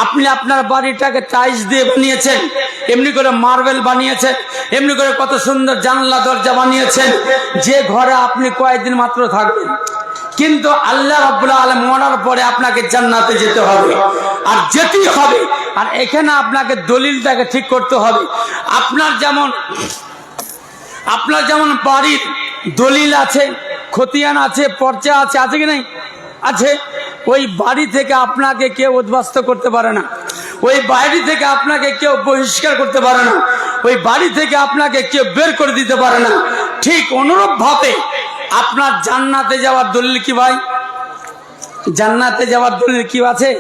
S1: আপনি আপনার বাড়িটাকে টাইলস দিয়ে বানিয়েছেন, এমনি করে মার্বেল বানিয়েছেন, এমনি করে কত সুন্দর জানলা দরজা বানিয়েছেন, যে ঘরে আপনি কয়েকদিন মাত্র থাকবেন। কিন্তু আল্লাহ রাব্বুল আলামিন মরার পরে আপনাকে জান্নাতে যেতে হবে, আর যেতেই হবে। আর এখানে আপনাকে দলিলটাকে ঠিক করতে হবে। আপনার যেমন বাড়ির দলিল আছে, খতিয়ান আছে, পর্চা আছে, আছে কি নাই? আছে। ওই বাড়ি থেকে আপনাকে কেউ উদ্বাস্ত করতে পারে না, ওই বাড়ি থেকে আপনাকে কেউ বহিষ্কার করতে পারে না, ওই বাড়ি থেকে আপনাকে কেউ বের করে দিতে পারে না। ঠিক অনুরূপ ভাবে আপনার জান্নাতে যাওয়ার দলিল কি ভাই? জান্নাতে যাওয়ার দলিল কি আছে?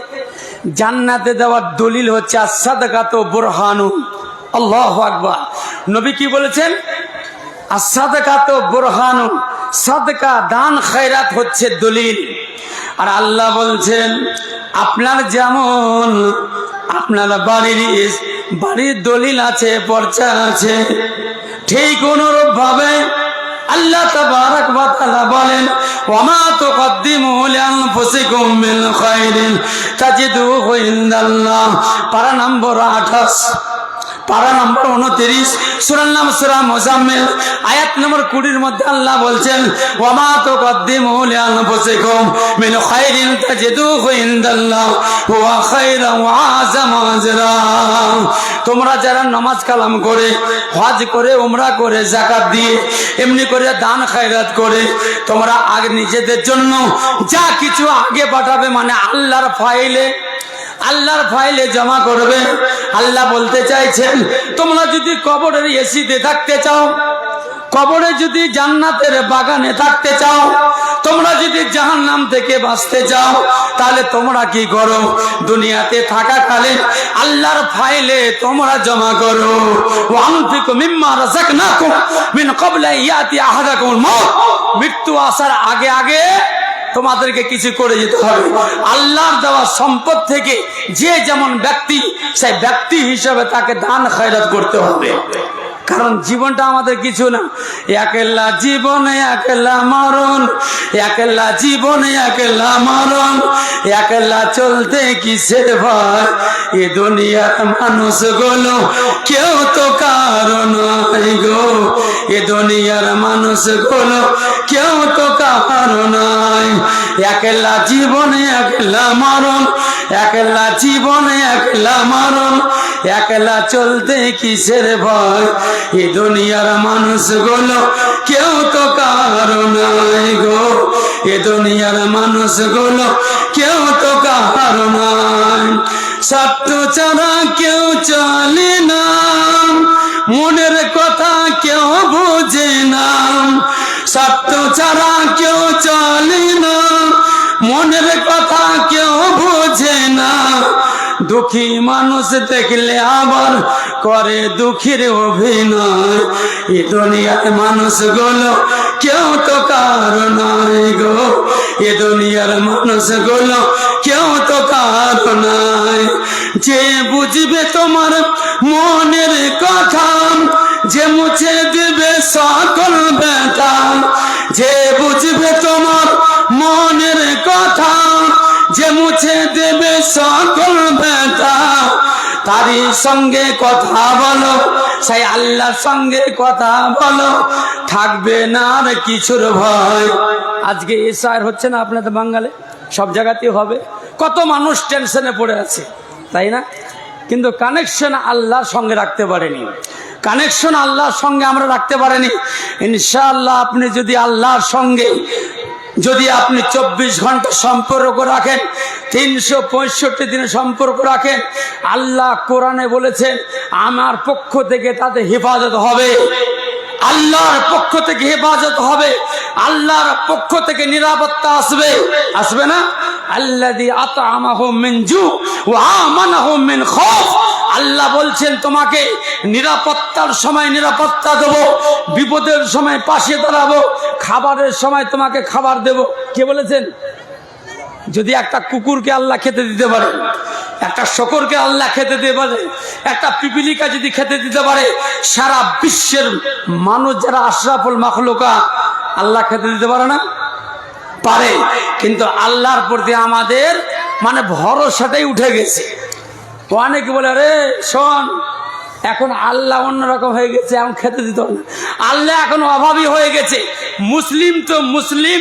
S1: জান্নাতে যাওয়ার দলিল হচ্ছে as-সাদাকাতু বুরহানুন। আল্লাহু আকবার। নবী কি বলেছেন? as-সাদাকাতু বুরহানুন, সাদকা দান খয়রাত হচ্ছে দলিল। আর আল্লাহ বলছেন আপনার যেমন আপনার বাড়ির দলিল আছে, পর্চা আছে, ঠিক অনুরূপ ভাবে আল্লাহ তাবারাক ওয়া তাআলা বলেন ওয়ামা তুকদ্দিমু লিআনফুসিকুম মিন খায়রিন তাজিদুহু ইনদাল্লাহ। পারা নম্বর 28, পারা নম্বর 29, সূরার নাম সূরা মুজাম্মিল, আয়াত নম্বর 20 মধ্যে আল্লাহ বলছেন ওয়ামা তুকদ্দিমু লিআনফুসিকুম মিন খায়রিন তাজিদুহু ইনদাল্লাহ হুয়া খায়রান ওয়া আযামু আজরা। তোমরা যারা নামাজ কালাম করে, হজ করে, উমরা করে, যাকাত দিয়ে, এমনি করে দান খায়রাত করে, তোমরা আগে নিজেদের জন্য যা কিছু আগে পাঠাবে, মানে আল্লাহর ফাইলে জমা করবে। আল্লাহ বলতে চাইছেন তোমরা যদি কবরের এসিতে থাকতে চাও, কবরে যদি জান্নাতের বাগানে থাকতে চাও, তোমরা যদি জাহান্নাম থেকে বাঁচতে চাও, তাহলে তোমরা কি করো? দুনিয়াতে থাকাকালীন আল্লাহর ফাইলে তোমরা জমা করো। ওয়ানফিকু মিম্মা রাযাকনাকুম মিন ক্বাবলি ইয়াতি আহাদাকুমুল মাউত। মৃত্যু আসার আগে আগে তোমাদেরকে কিছু করে যেতে হবে। আল্লাহর দেওয়া সম্পদ থেকে যে যেমন ব্যক্তি, সেই ব্যক্তি হিসাবে তাকে দান খয়রাত করতে হবে। কারণ জীবনটা আমাদের কিছু না, একলা জীবন একলা মরণ, একলা জীবন একলা মরণ, একলা চলতে কিসের ভয়? এ দুনিয়ার মানুষগুলো কেউ তো কারো নয় গো, এ দুনিয়ার মানুষগুলো কেউ তো কারো নয়। একলা জীবন একলা মরণ, একলা জীবন একলা মরণ, একলা চলতে কিসের ভয়? এই দুনিয়ার মানুষগুলো কেউ তো কারো নয় গো, এ দুনিয়ার মানুষগুলো কেউ তো কারো নয়। স্বার্থ ছাড়া কেউ চলে না, মনের কথা দুঃখী মানুষ দেখলে আবার করে দুঃখীর অভিনয়। এই দুনিয়ার মানুষগুলো কেউ তো কারো নয় গো, এ দুনিয়ার মানুষগুলো কেউ তো কারো নয়। যে বুঝবে তোমার মনের কথা, যে মুছে দিবে সকল ব্যথা, যে বুঝবে তোমার মনের কথা, যে মুছে দেবে সকল ব্যথা, তারই সঙ্গে কথা বলো, সেই আল্লাহর সঙ্গে কথা বলো, থাকবে না আর কিছুর ভয়। আজকে এসআর হচ্ছে না আপনাদের বাঙালি, সব জায়গাতেই হবে। কত মানুষ টেনশনে পড়ে আছে, তাই না? কিন্তু কানেকশন আল্লাহর সঙ্গে রাখতে পারেনি, কানেকশন আল্লাহর সঙ্গে আমরা রাখতে পারিনি। ইনশাআল্লাহ আপনি যদি আল্লাহর সঙ্গে যদি আপনি 24 ঘন্টা সম্পর্ক রাখেন, 365 দিনে সম্পর্ক রাখেন, আল্লাহ কোরআনে বলেছেন আমার পক্ষ থেকে তাদের হেফাজত হবে, আল্লাহর পক্ষ থেকে হেফাজত হবে, আল্লাহর পক্ষ থেকে নিরাপত্তা আসবে, আসবে না? আল্লাযী আত'আমাহুম মিন জু' ওয়া আমানাহুম মিন খাউফ। আল্লাহ বলছেন তোমাকে নিরাপত্তার সময় নিরাপত্তা দেবো, বিপদের সময় পাশে দাঁড়াবো, খাবারের সময় তোমাকে খাবার দেব। কে বলেছেন? যদি একটা কুকুরকে আল্লাহ খেতে দিতে পারে, একটা শকরকে আল্লাহ খেতে দিতে পারে, একটা পিপিলিকা যদি খেতে দিতে পারে, সারা বিশ্বের মানুষ যারা আশরাফুল মাখলুকা আল্লাহ খেতে দিতে পারে না? পারে। কিন্তু আল্লাহর প্রতি আমাদের মানে ভরসাটাই উঠে গেছে। অনেকে বলে রে শোন, এখন আল্লাহ অন্যরকম হয়ে গেছে, এখন খেতে দিত না, আল্লাহ এখন অভাবী হয়ে গেছে। মুসলিম তো মুসলিম,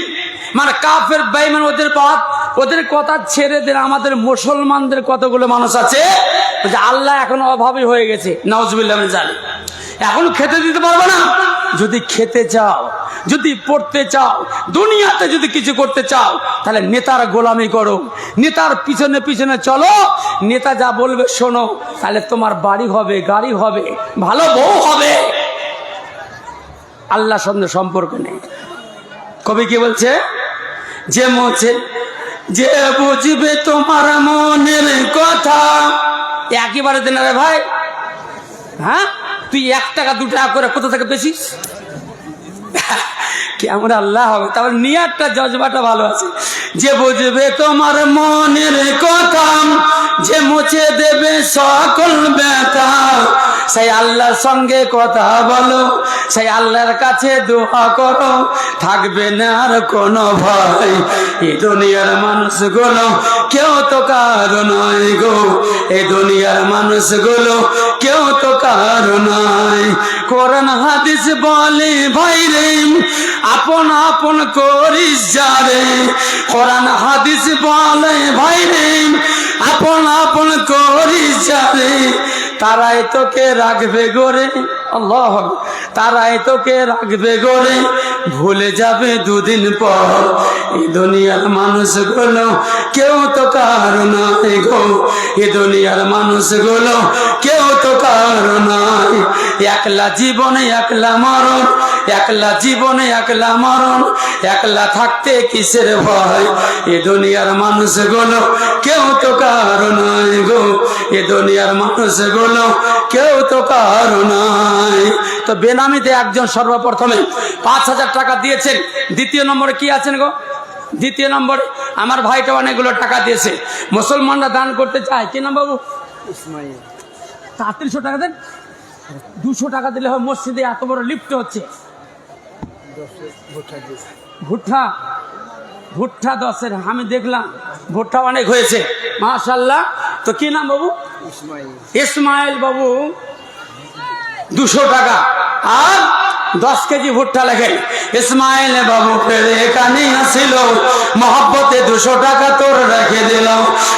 S1: মানে কাফের বেঈমান ওদের বাদ, ওদের কথা ছেড়ে দেন। আমাদের মুসলমানদের কতগুলো মানুষ আছে যে আল্লাহ এখন অভাবী হয়ে গেছে, নাউজুবিল্লাহ মিন যালিক, এখন খেতে দিতে পারবে না। যদি খেতে চাও, যদি পড়তে চাও, দুনিয়াতে যদি কিছু করতে চাও, তাহলে নেতার গোলামি করো, নেতার পিছনে পিছনে চলো, নেতা যা বলবে শোনো, তাহলে তোমার বাড়ি হবে, গাড়ি হবে, ভালো বউ হবে। আল্লাহর সঙ্গে সম্পর্ক নেই। কবি কি বলছে? যে মোছে যে বুঝবে তোমার মনের কথা। একেবারে দিন রে ভাই, হ্যাঁ তুই 1 টাকা 2 টাকা করে কোথা থেকে পেয়েছিস? কেমন আল্লাহ হবে। তারপর নিয়ারটা জজবাটা ভালো আছে। যে বুঝবে তোমার মনের কথা, যে মুছে দেবে সকল ব্যথা, সেই আল্লাহর সঙ্গে কথা বলো, সেই আল্লাহর কাছে দোয়া করো, থাকবে না আর কোনো ভয়। এই দুনিয়ার মানুষগুলো কেউ তো কারো নয় গো, এই দুনিয়ার মানুষগুলো কেউ তো কারো নয়। কোরআন হাদিস বলে ভাই রে আপন আপন করিস যারে, কোরআন হাদিস বলে ভাই রে আপন আপন করিস যারে, তারাই তোকে রাখবে গরে, আল্লাহ, তারাই তোকে রাখবে গরে, ভুলে যাবে দুদিন পর। এই দুনিয়ার মানুষগুলো কেউ তো কারো নয় গো, এই দুনিয়ার মানুষগুলো কেউ তো কারো নয়। একলা জীবনে একলা মরণ, একলা জীবনে একলা মরণ, একলা থাকতে কিসের ভয়। এ দুনিয়ার মানুষগুলো কেউ তো কারো নয় গো, এ দুনিয়ার মানুষগুলো কেউ তো কারো নয়। তো বেনামিতে একজন সর্বপ্রথমে 5,000 টাকা দিয়েছেন। দ্বিতীয় নম্বরে কি আছেন গো? দ্বিতীয় নম্বরে আমার ভাইটা অনেকগুলো টাকা দিয়েছে। মুসলমানরা দান করতে চায়, কি নাম বাবু? ইসমাইল। 3300 টাকা দেন, 200 টাকা দিলে হয়। মসজিদে এত বড় লিফট হচ্ছে। ভুট্টা, ভুট্টা 10-এর আমি দেখলাম, ভুট্টা অনেক হয়েছে মাশাআল্লাহ। তো কি নাম বাবু? ইসমাইল। ইসমাইল বাবু 200 টাকা আর 10 কেজি ভুট্টা লেখেন। ইসমাইল বাবু ফেরে কানি আসিল, মহব্বতে 200 টাকা তোর রেখে দিল,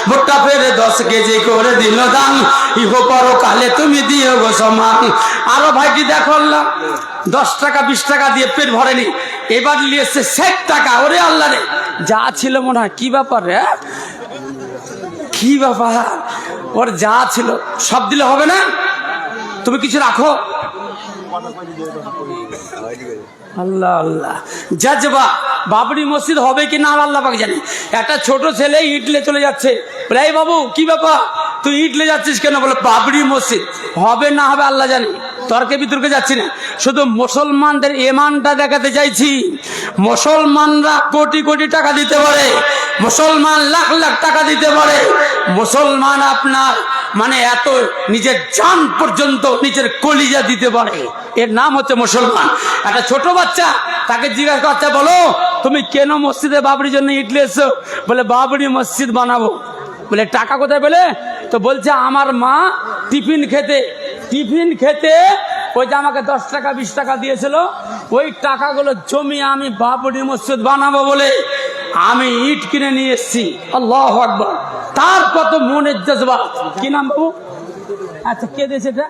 S1: ভুট্টা ফেরে 10 কেজি করে দিল দান, ইহো পরো কালে তুমি দিও গো সমান। আরো ভাইটি দেখো আল্লাহ 10 টাকা 20 টাকা দিয়ে পেট ভরেনি, এবার নিয়েছে 60 টাকা। ওরে আল্লাহ রে, যা ছিল মনে হয় কি ব্যাপার রে, কি ব্যাপার, ওর যা ছিল সব দিলে হবে না, তুমি কিছু রাখো। আল্লাহ আল্লাহ, জাজবা বাবরি মসজিদ হবে কি না আল্লাহ পাক জানে। একটা ছোট ছেলে ইটলে চলে যাচ্ছে, এই বাবু কি ব্যাপার, তুই ইটলে যাচ্ছিস কেন? বলে বাবরি মসজিদ। হবে না হবে আল্লাহ জানে, তর্কে বিতর্কে যাচ্ছি না, শুধু মুসলমানদের ইমানটা দেখাতে চাইছি। মুসলমানরা কোটি কোটি টাকা দিতে পারে, মুসলমান লাখ লাখ টাকা দিতে পারে, মুসলমান আপনার মানে এত নিজের জান পর্যন্ত নিজের কলিজা দিতে পারে, এর নাম হচ্ছে মুসলমান। একটা ছোট বাচ্চা, তাকে জিজ্ঞাসা করছে, বলো তুমি কেন মসজিদে বাবরির জন্য ইট এসছো? বলে বাবরি মসজিদ বানাবো। বলে টাকা কোথায় পেলে? তো বলছে আমার মা টিফিন খেতে ওই যে আমাকে 10 টাকা 20 টাকা দিয়েছিল, ওই টাকাগুলো জমিয়ে আমি বাবরি মসজিদ বানাবো বলে আমি ইট কিনে নিয়ে এসেছি। আল্লাহু আকবার। তার কত মনের জজবা। কি নাম বাবু? আচ্ছা, কে দিয়েছে এটা?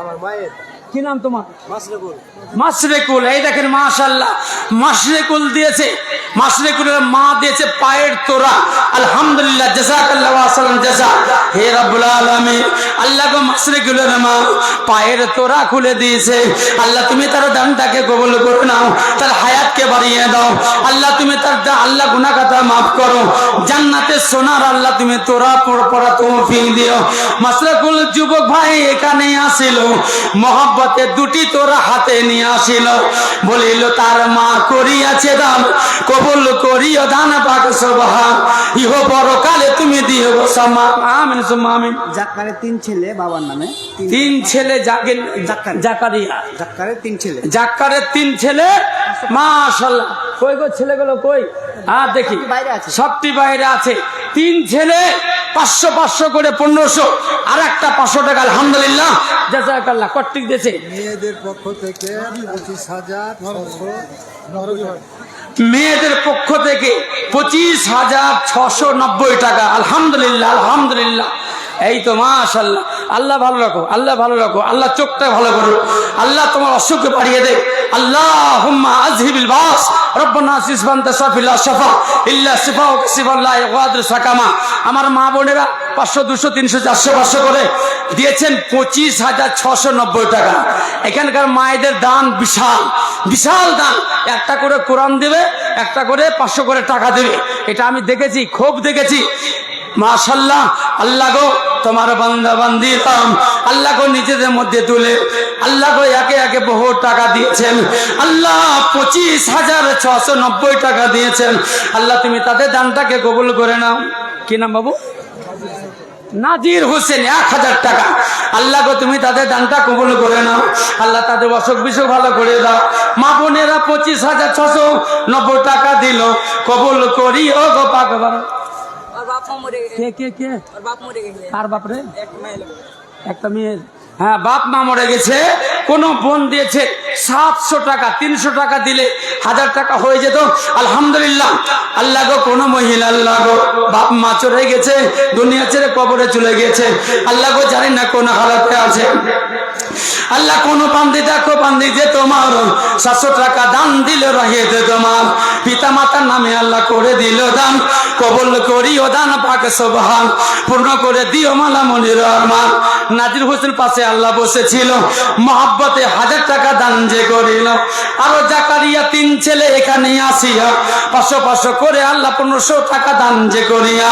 S2: আমার মায়ের।
S1: কি নাম তোমার?
S2: মাসরেকুল।
S1: মাসরেকুল। এই দেখেন মাশাআল্লাহ, মাসরেকুল দিয়েছে। মাসরেকুলের মা দিয়েছে পায়ের তোরা। আলহামদুলিল্লাহ, জাযাকাল্লাহু আহসানাল জাযা। হে রব্বুল আলামিন, আল্লাহ গো মাসরেকুলের মা পায়ের তোরা খুলে দিয়েছে। আল্লাহ তুমি তার দানটাকে কবুল করে নাও, তার হায়াতকে বাড়িয়ে দাও। আল্লাহ তুমি তার আল্লাহ গুনাহ খাতা মাফ করো। জান্নাতে সোনার আল্লাহ তুমি তোরা পড়া তৌফিক দিও। মাসরেকুল যুবক ভাই এখানে আসিল, মহব্বতে দুটি তোরা হাতে নিয়ে আসিল, বলিল তার মা করিয়াছে দান, কবুল করিও দান পাক সুবহান, ইহ পরকালে তুমি দিও সামা। আমিন সুম্মা আমিন।
S2: জাক্কারের 3 ছেলে বাবার নামে।
S1: 3 ছেলে জাকারিয়া।
S2: জাক্কারের 3 ছেলে।
S1: জাক্কারের 3 ছেলে। মাশাআল্লাহ। কই গো ছেলেগুলো কই? দেখি
S2: বাইরে আছে,
S1: সবটি বাইরে আছে। 3 ছেলে 500 করে 1500, আর একটা 500 টাকা। আলহামদুলিল্লাহ, জাযাকাল্লাহ। কর্তৃক দিয়েছে
S2: মেয়েদের পক্ষ থেকে 25,690।
S1: মেয়েদের পক্ষ থেকে 25,690 টাকা। আলহামদুলিল্লাহ, আলহামদুলিল্লাহ। এই তো মাশাআল্লাহ। আল্লাহ ভালো রাখো, আল্লাহ ভালো রাখো, আল্লাহ চোখটা ভালো করো, আল্লাহ তোমার অসুখকে বাড়িয়ে দে। আল্লাহুম্মা আযহিবিল বাস রব্বানা সিসবান্তা সাফিলা শাফা ইল্লা শিফা ও শিফাল্লাহ ইয়াগাদির সাকামা। আমার মা বোনেরা 500 200 300 400 500 করে দিয়েছেন 25,690 টাকা। এখানকার মায়েদের দান বিশাল বিশাল দান। একটা করে কোরআন দেবে, একটা করে 500 করে টাকা দেবে। এটা আমি দেখেছি, খুব দেখেছি। মাশাআল্লাহ। আল্লাহ গো তোমার বান্দা বান্দিরাম আল্লাহ গো নিজেদের মধ্যে তুলে আল্লাহ গো একে একে বহু টাকা দিয়েছেন। আল্লাহ 25,690 টাকা দিয়েছেন। আল্লাহ তুমি তাদের দানটাকে কবুল করে নাও। কি নাম বাবু? নাজির হোসেন 1000 টাকা। আল্লাহ গো তুমি তাদের দানটা কবুল করে নাও। আল্লাহ তাদের অসুখ বিসুখ ভালো করে দাও। মা বোনেরা 25,690 টাকা দিল, কবুল করি ও গো পাক বাবা। কার বাপ রে? একটা মেয়ের। হ্যাঁ, বাপ মা মরে গেছে। কোন বোন দিয়েছে 700 টাকা। 300 টাকা দিলে 1000 টাকা হয়ে যেত। আলহামদুলিল্লাহ। আল্লাহ গো কোন মহিলা আল্লাহ গো বাপ মা চলে গেছে, দুনিয়া ছেড়ে কবরে চলে গেছে। আল্লাহ গো জানি না কোন হালাতে আছে। আল্লাহ কোন বান্দি দেখো, বান্দি যে তোমার 700 টাকা দান দিল রাহিতে তোমার পিতা মাতার নামে আল্লাহ করে দিল দান, কবুল করিও দান পাক সুবহান, পূর্ণ করে দিও মালা মনির রহমান। নাজির হোসেন পাশে আল্লাহ বসেছিল, মহব্বতে 1000 টাকা দান যে করিল। আরো জাকারিয়া 3 ছেলে এখানে আসিয়া 500 করে আল্লাহ 1500 টাকা দান যে করিয়া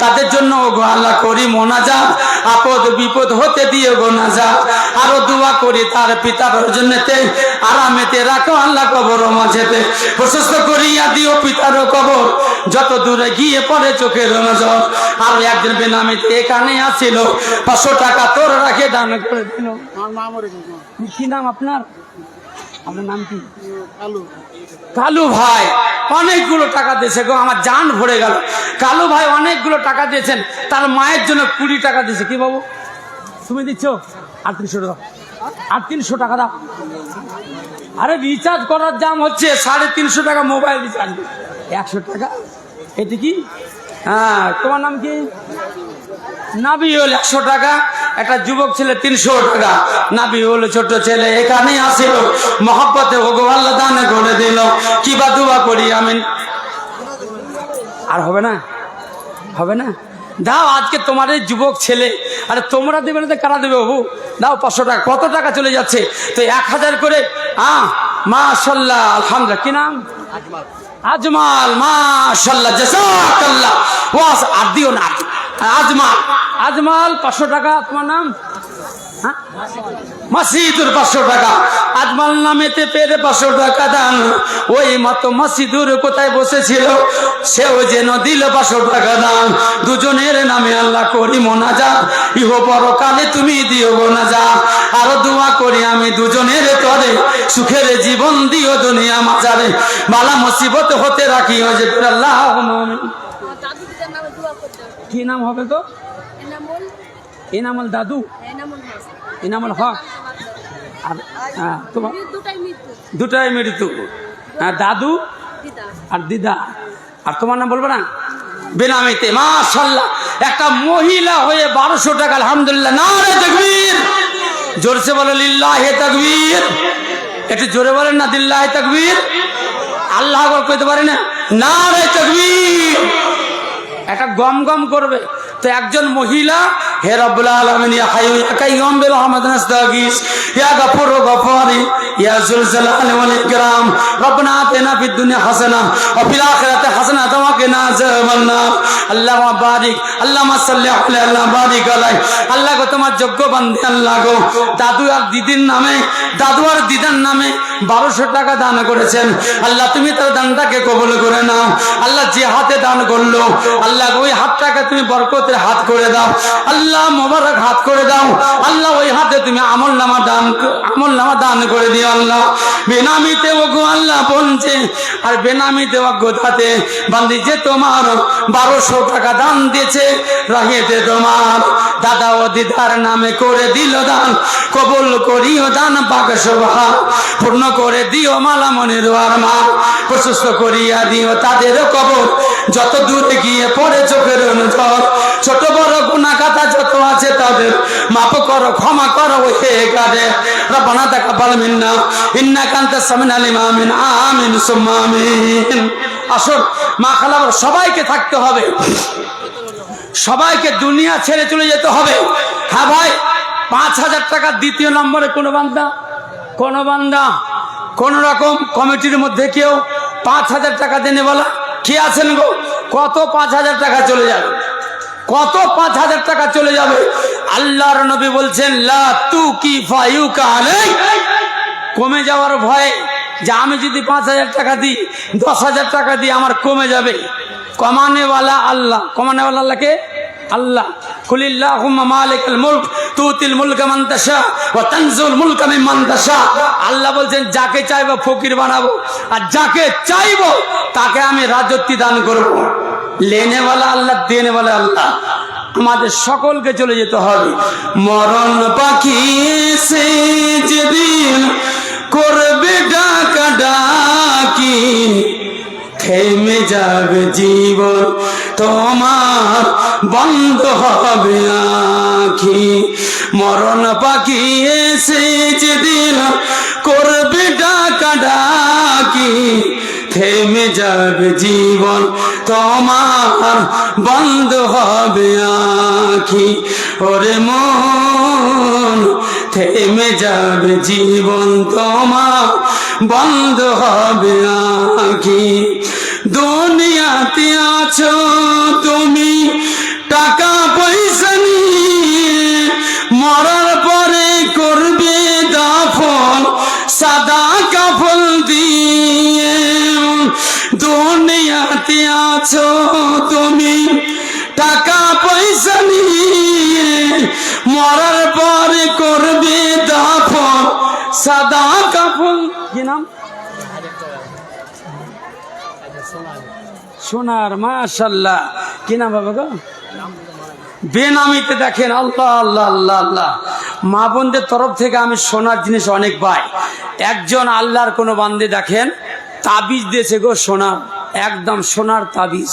S1: তাদের জন্য গো আল্লাহ করি মোনাজাত, আপদ বিপদ হতে দিও গো নাজাত। আরো দোয়া করি তার পিতার জন্যতে আরামেতে রাখো আল্লাহ কবর মাঝেতে, প্রশস্ত করিয়া দিও পিতার কবর যত দূরে গিয়ে পড়ে চোখের নজর। আর একদিন বেনামিতে এখানে আসিল 500 টাকা তোর রাখে দান করে দিল। কি নাম আপনার? আপনার নাম কি? কালু ভাই অনেকগুলো টাকা দিয়েছে গো, আমার জান ভরে গেল। কালু ভাই অনেকগুলো টাকা দিয়েছেন, তার মায়ের জন্য 20 টাকা দিয়েছে। কি বাবু তুমি দিচ্ছ? 3800 টাকা। 3800 টাকা দাও। আরে রিচার্জ করার দাম হচ্ছে 350 টাকা মোবাইল রিচার্জ। 100 টাকা। এটি কি? হ্যাঁ, তোমার নাম কি? নাবিউল 100 টাকা। একটা যুবক ছেলে 300 টাকা। নাবিউল ছোট ছেলে এখানে আসিল, মহব্বতে ওগো আল্লাহ দান করে দিল। কি বা দোয়া করি আমিন। আর হবে না? হবে না? দাও আজকে তোমার এই যুবক ছেলে। আরে তোমরা দেবে না তো কারা দেবে বাবু? দাও 500 টাকা। কত টাকা চলে যাচ্ছে? তো 1000 করে। মাশাআল্লাহ, আলহামদুলিল্লাহ। কি নাম? আজমাল। মাশাআল্লাহ, জাযাকাল্লাহ। ওয়াস আর দিও না, আজমাল, আজমাল 500 টাকা। তোমার নাম? হ্যাঁ, মাসিদুর 500 টাকা। আজমাল নামেতে পেরে 500 টাকা দান। ওই মতো মাসিদুর কোথায় বসেছিল, সেও যেন দিল 500 টাকা দান। দুজনের নামে আল্লাহ করি মোনাজাত, ইহ পরকালে তুমি দিও মোনাজাত। আরো দোয়া করি আমি দুজনের তরে, সুখের জীবন দিও দুনিয়া মাজারে, বালা মুসিবত হতে রাখিও যে আল্লাহ। কি নাম হবে তো? এনামুল দাদু, এনামুল হক। আর তোমার দুটাই মৃত্যু, দাদু আর দিদা। আর তোমার নাম বলবো না? বেনামিতে। মাশাআল্লাহ, একটা মহিলা হয়ে 1200 টাকা। আলহামদুলিল্লাহ, নারে তাকবীর। জোরসে বলো লিল্লাহি তাকবীর। একটু জোরে বলেন না, লিল্লাহি তাকবীর। আল্লাহ আকবার কইতে পারে না, নারে তাকবীর। একটা গম গম করবে। তো একজন মহিলা, হে রব্বুল আলামিন, ইয়া হাইয়্যু ইয়া কাইয়্যুম বিরহমাতিকা নাস্তাগীস, ইয়া গফুরু গফফারি, ইয়া যুল জালালি ওয়াল ইকরাম, রব্বানা আতিনা ফিদ দুনিয়া হাসানাহ ওয়া ফিল আখিরাতি হাসানাতাও ওয়া কিনা আযাবান নার। আল্লাহুম্মা বারিক, আল্লাহুম্মা সাল্লি আলাইহি, আল্লাহ বারিক আলাইহি। আল্লাহ গো, তোমার যোগ্য বান্দা আল্লাহ গো, দাদু আর দিদির নামে, দাদু আর দিদার নামে 1200 টাকা দান করেছেন। আল্লাহ তুমি তার দানটাকে কবুল করে নাও। আল্লাহ যে হাতে দান করলো, আল্লাহ ওই হাতটাকে তুমি বরকতের হাত করে দাও। আল্লাহ মোবারক হাত করে দাও। আল্লাহ ওই হাতে তুমি আমলনামা দান করে দিও। আল্লাহ বেনামিতে ওগো আল্লাহ পৌঁছে, আর বেনামিতে অজ্ঞতাতে বান্দি যে তোমার 1200 টাকা দান দিয়েছে, রাহিতে তোমার দাদা ও দিদার নামে করে দিল দান। কবুল করিও দান পাক সুবহান, পূর্ণ করে দিও মালা মনির আরমান, প্রশস্ত করিয়া দিও তাদের কবর, যত দূরে গিয়ে পড়ে চোখের নজর। ছোট বড় গুনাহ খাতা যত আছে তাদের মাফ করো, ক্ষমা করো হে কাদের। রব্বানা তাকাব্বাল মিন্না ইন্নাকা আনতাস সামিউল আলিম। আমিন আমিন সুম্মা আমিন। আসল মা খালাবার সবাইকে থাকতে হবে, সবাইকে দুনিয়া ছেড়ে চলে যেতে হবে। হ্যাঁ ভাই, 5000 টাকা দ্বিতীয় নম্বরে কোন বান্দা কোন রকম কমিটির মধ্যে কেউ 5000 টাকা দেনে বলা কে আছেন গো? কত 5000 টাকা চলে যাবে, কত 5000 টাকা চলে যাবে। আল্লাহর নবী বলছেন, লা তুকিফা ইউকালাই, কমে যাওয়ার ভয়ে, যে আমি যদি 5000 টাকা দিই, 10,000 টাকা দিই, আমার কমে যাবে। কমানেওয়ালা আল্লাহ। কমানেওয়ালা আল্লাহকে? আল্লাহ। কুলিল্লাহুম্মা মালিকাল মুলক তুতিল মুলকা মান তাশা ওয়া তানজুল মুলকা মিম্মান তাশা। আল্লাহ বলছেন, যাকে চাইবো ফকির বানাবো, আর যাকে চাইবো তাকে আমি রাজত্ব দান করব। লেনেওয়ালা আল্লাহ, দেনেওয়ালা আল্লাহ। আমাদের সকলকে চলে যেতে হবে। মরণ পাখি সে যেদিন করবে ডাকা ডাকি, থেমে যাবে জীবন তোমার, বন্ধ হবে আঁখি। মরণ পাখি এসে যেদিন করবে ডাকা ডাকি, থেমে যাবে জীবন তোমার, বন্ধ হবে আঁখি। ওরে মন, থেমে যাবে জীবন তোমার, বন্ধ হবে আঁখি। দুনিয়াতে আছো তুমি টাকা পয়সা নিয়ে, মরার পরে করবে দাফন সাদা কাফন দিয়ে। দুনিয়াতে আছো তুমি টাকা পয়সা নিয়ে, মরার পরে করবে দাফন সাদা কাফন। কি নাম? সোনার। মাশাআল্লাহ। কি নাম বাবা গো? বেনামিতে দেখেন। আল্লাহ আল্লাহ আল্লাহ আল্লাহ। মা বোনদের তরফ থেকে আমি সোনার জিনিস অনেক পাই। একজন আল্লাহর কোন বান্দে দেখেন তাবিজ দিয়েছে গো, সোনার, একদম সোনার তাবিজ,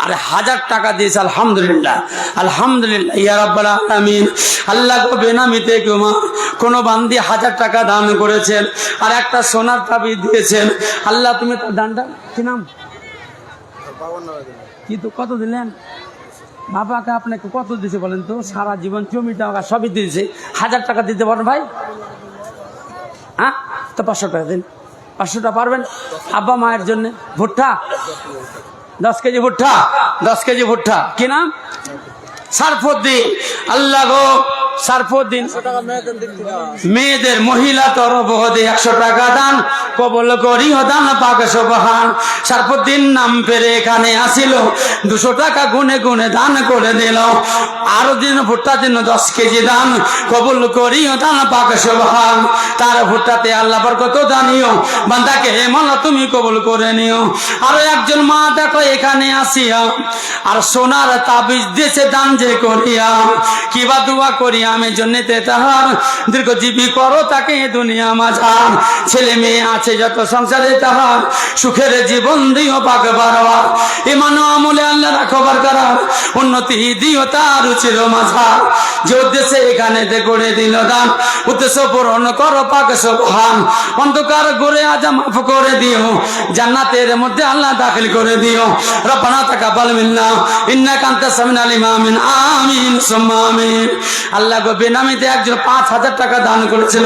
S1: আর 1000 টাকা দিয়েছে। আলহামদুলিল্লাহ আলহামদুলিল্লাহ ইয়া রাব্বাল আলামিন। আল্লাহ গো, বেনামিতে কোন বান্দি 1000 টাকা দান করেছেন, আর একটা সোনার তাবিজ দিয়েছেন। আল্লাহ তুমি তার দানটা, কি নাম, কি তো কত দিলেন বাবাকে? আপনাকে কত দিয়েছে বলেন তো? সারা জীবন জমি টাকা সবই দিয়েছে। 1000 টাকা দিতে পারেন ভাই? হ্যাঁ, তো 500 টাকা দিন। 500টা পারবেন? আব্বা মায়ের জন্য ভুট্টা 10 কেজি ভুট্টা, 10 কেজি ভুট্টা। কি নাম? সারফুদ্দিন, আল্লাহ গো সারফুদ্দিন মেয়েদের মহিলা তরফ হতে 100 টাকা দান কবল করি দান পাক সুবহান। সারফুদ্দিন নাম পেরে এখানে আসিল, 200 টাকা গুনে গুনে দান করে দিল। আরো দিন ভুট্টার জন্য 10 কেজি দান কবুল করি দান পাক সুবহান। তার ভুট্টাতে আল্লাহ বরকত দানিও, বান্দাকে মাওলা তুমি কবুল করে নিও। আরো একজন মা দেখো এখানে আসিয়া আর সোনার তাবিজ দিয়েছে দান যে করিয়া, কিবা দোয়া করি আমি জন্নতে তাহার দীর্ঘজীবী করো তাকে দুনিয়া মাঝার। ছেলে মেয়ে আছে যত সংসারে তাহার সুখের জীবন দিও পাক বারবার। ইমান ও আমলে আল্লাহ রাখো বরকরার, উন্নতি দিও তার চির মাঝার। যে উদ্দেশ্যে এখানে করে দিল দান, উদ্দেশ্য পূরণ করো পাক সুবহান। অন্ধকার ঘুরে আজ মাফ করে দিও, জান্নাতের মধ্যে আল্লাহ দাখিল করে দিও। রব্বানা তাকাব্বাল মিন্না ইন্নাকা আনতাস সামিউল আলিম। আমিন আমিন সুম্মা আমিন। আল্লাহ গো বেনামিতে একজন 5000 টাকা দান করেছিল।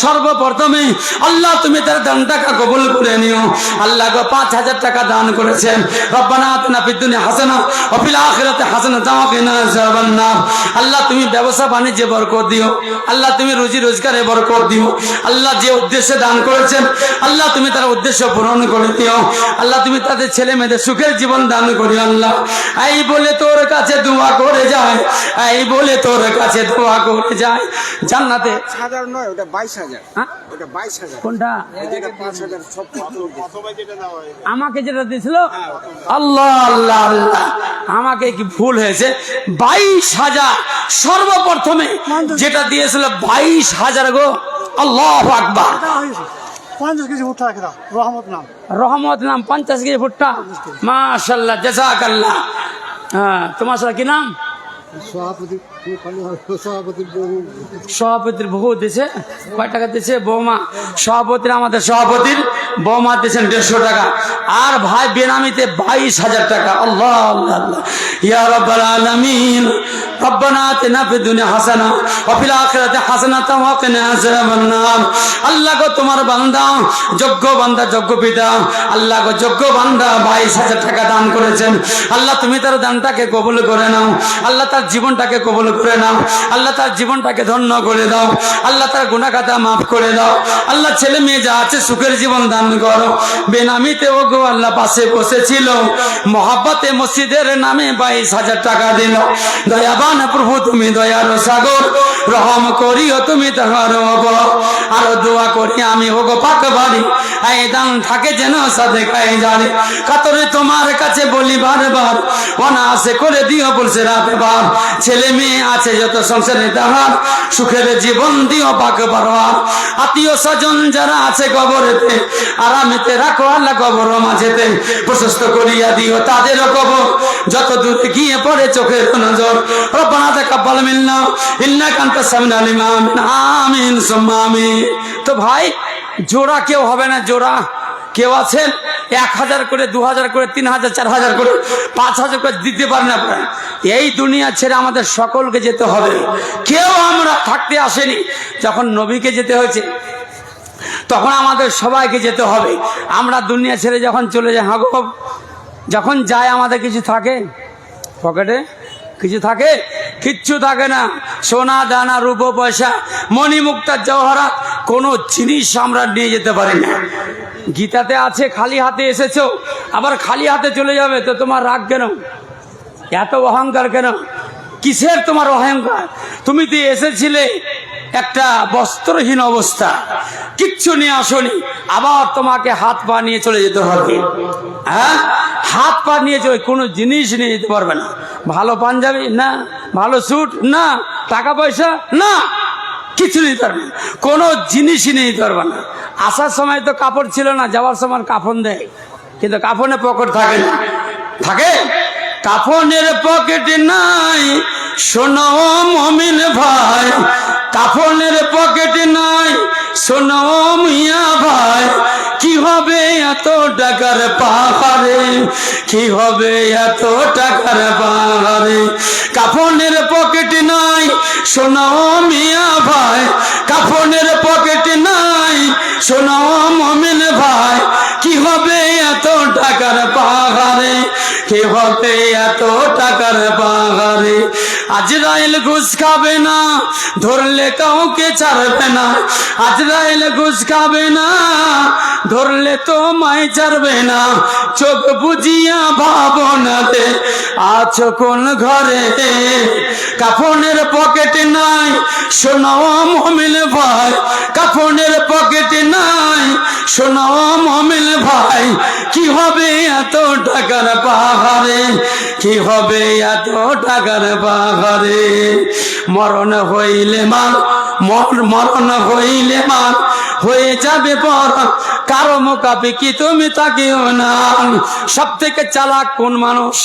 S1: সর্বপ্রথমে আল্লাহ তুমি তার দান টাকা কবুল করে নিও। আল্লাহ গো 5000 টাকা দান করেছেন। রব্বানা আতিনা ফিদ দুনিয়া হাসানাহ ওয়া ফিল আখিরাতি হাসানাহ ওয়া কিনা আযাবান নার। আল্লাহ তুমি ব্যবসা বাণিজ্যে বরকত দিও, আল্লাহ তুমি রুজি রোজগারে বরকত দিও। আল্লাহ যে উদ্দেশ্যে দান করেছেন আল্লাহ তুমি তার উদ্দেশ্য পূরণ করে দিও। আল্লাহ তুমি তাদের ছেলে মেয়েদের সুখের জীবন দান করিও। আল্লাহ এই বলে তোর কাছে দোয়া করে যায়, এই বলে তোর কাছে দোয়া করে যায় জান্নাতে।
S2: 1000 নয়, ওটা 22000।
S1: হ্যাঁ?
S2: ওটা 22000।
S1: কোনটা?
S2: এটা 5000 সব
S1: আমাকে যেটা দিয়েছিল আল্লাহ আল্লাহ আল্লাহ, আমাকে কি ভুল হয়েছে? 22000 সর্বপ্রথমে যেটা দিয়েছিল 22000 গো। আল্লাহু আকবার।
S3: 50 কেজি ভুট্টা রাখে দাও, রহমত নাম।
S1: রহমত নাম 50 কেজি ভুট্টা, মাশাআল্লাহ জাযাকাল্লাহ। হ্যাঁ, তোমার সাথে কি নাম? সভাপতির বহু দিয়েছে। কয় টাকা দিয়েছে? বৌমা সভাপতির, আমাদের সভাপতির বৌমা দিয়েছেন 150 টাকা। আর ভাই বেনামিতে 22000 টাকা। আল্লাহ আল্লাহ আল্লাহ। ইয়া রাব্বাল আলামিন রব্বানা আতিনা ফিদ দুনিয়া হাসানাহ ওয়া ফিল আখিরাতি হাসানাতাও ওয়া কিনা আযাবান নার। আল্লাহ গো তোমার বান্দা, যোগ্য বান্দা, যোগ্য পিতা, আল্লাহ গো যোগ্য বান্দা 22000 টাকা দান করেছেন। আল্লাহ তুমি তার দানটাকে কবুল করে নাও। আল্লাহ তার জীবনটাকে কবুল করে নাও। আল্লাহ তার জীবনটাকে ধন্য করে দাও। আল্লাহ তার গুনাহ খাতা মাফ করে দাও। আল্লাহ ছেলে মেয়ে যা আছে সুখের জীবন দান করো। বেনামিতে ও গো আল্লাহ পাশে বসেছিল, মহাব্বতে মসজিদের নামে 22000 টাকা দিল। দয়াবান প্রভু তুমি দয়ার সাগর, রহম করিও তুমি তাহার অবর। আরো দোয়া করি আমি ও গো পাক বাড়ি, এই দান থাকে যেন সাদেকায় জানে। কাতরে তোমার কাছে বলি বারবার, অনাসে করে দিও বলছে রাত বার। ছেলে মেয়ে আছে যত সংসারে তাহার সুখের জীবন দিও পাক বারবার। আত্মীয় স্বজন যারা আছে কবরেতে আরামেতে রাখো আল্লাহ কবর মাঝেতে, প্রশস্ত করিয়া দিও তাদেরও কবর যত দূরে গিয়ে পড়ে চোখের নজর। রব্বানা তাকাব্বাল মিন্না ইন্নাকা আনতাস সামিউল আলিম। আমিন আমিন সুম্মা আমিন। তো ভাই জোড়া কেউ হবে না, জোড়া কেউ আছেন 1000 করে, 2000 করে, 3000, 4000 করে, 5000 করে দিতে পারেন আপনারা। এই দুনিয়া ছেড়ে আমাদের সকলকে যেতে হবে, কেউ আমরা থাকতে আসেনি। যখন নবীকে যেতে হয়েছে তখন আমাদের সবাইকে যেতে হবে। আমরা দুনিয়া ছেড়ে যখন চলে যাই, হাগো যখন যাই আমাদের কিছু থাকে পকেটে? কিছু থাকে? কিচ্ছু থাকে না। সোনা দানা রূপ পয়সা মণিমুক্তা জওহরাত কোনো জিনিস আমরা নিয়ে যেতে পারি না। গীতাতে আছে খালি হাতে এসেছো আবার খালি হাতে চলে যাবে, তো তোমার রাগ কেন? এত অহংকার কেন? কিসের তোমার অহংকার? তুমি তো এসেছিলে একটা বস্ত্রহীন অবস্থা, কিচ্ছু নিয়ে আসনি, আবার তোমাকে হাত পা নিয়ে চলে যেতে হবে। হ্যাঁ, হাত পা নিয়ে চলে কোনো জিনিস নিয়ে যেতে পারবে না। ভালো পাঞ্জাবি না, ভালো স্যুট না, টাকা পয়সা না, কিছু নিতে পারবে না, কোনো জিনিসই নিয়ে যেতে পারবে না। আসার সময় তো কাপড় ছিল না, যাওয়ার সময় কাফন দেয়, কিন্তু কাফনে পকেট থাকে না। থাকে? কাফনের পকেট নাই শোনো মুমিন ভাই, কাফনের পকেট নাই শোনো মিয়া ভাই। কি হবে এত টাকার পাহাড়ে, কি হবে এত টাকার পাহাড়ে? কাফনের পকেট নাই শোনো মিয়া ভাই, কাফনের পকেট নাই শোনো মুমিন ভাই। কি হবে এত টাকার পাহাড়ে, কি হবে এত টাকার পাহাড়ে? আজরাইল ঘুষ খাবে না, ধরলে কাউকে ছাড়বে না। আজরাইল ঘুষ খাবে না, ধরলে তো মায় ছাড়বে না। চোখ বুঝিয়া ভাবনাতে আছো কোন ঘরে, কাফনের পকেটে নাই শোনাও মুমিন ভাই, কাফনের পকেটে নাই শোনাও মুমিন ভাই। কি হবে এত টাকার পাহাড়ে, কি হবে এত টাকার পাহাড়ে। মরণ হইলে মান, মরণ হইলে মান হয়ে যাবে পর, কারো মোকাবে কি তুমি তাকেও না। সব থেকে চালাক কোন মানুষ,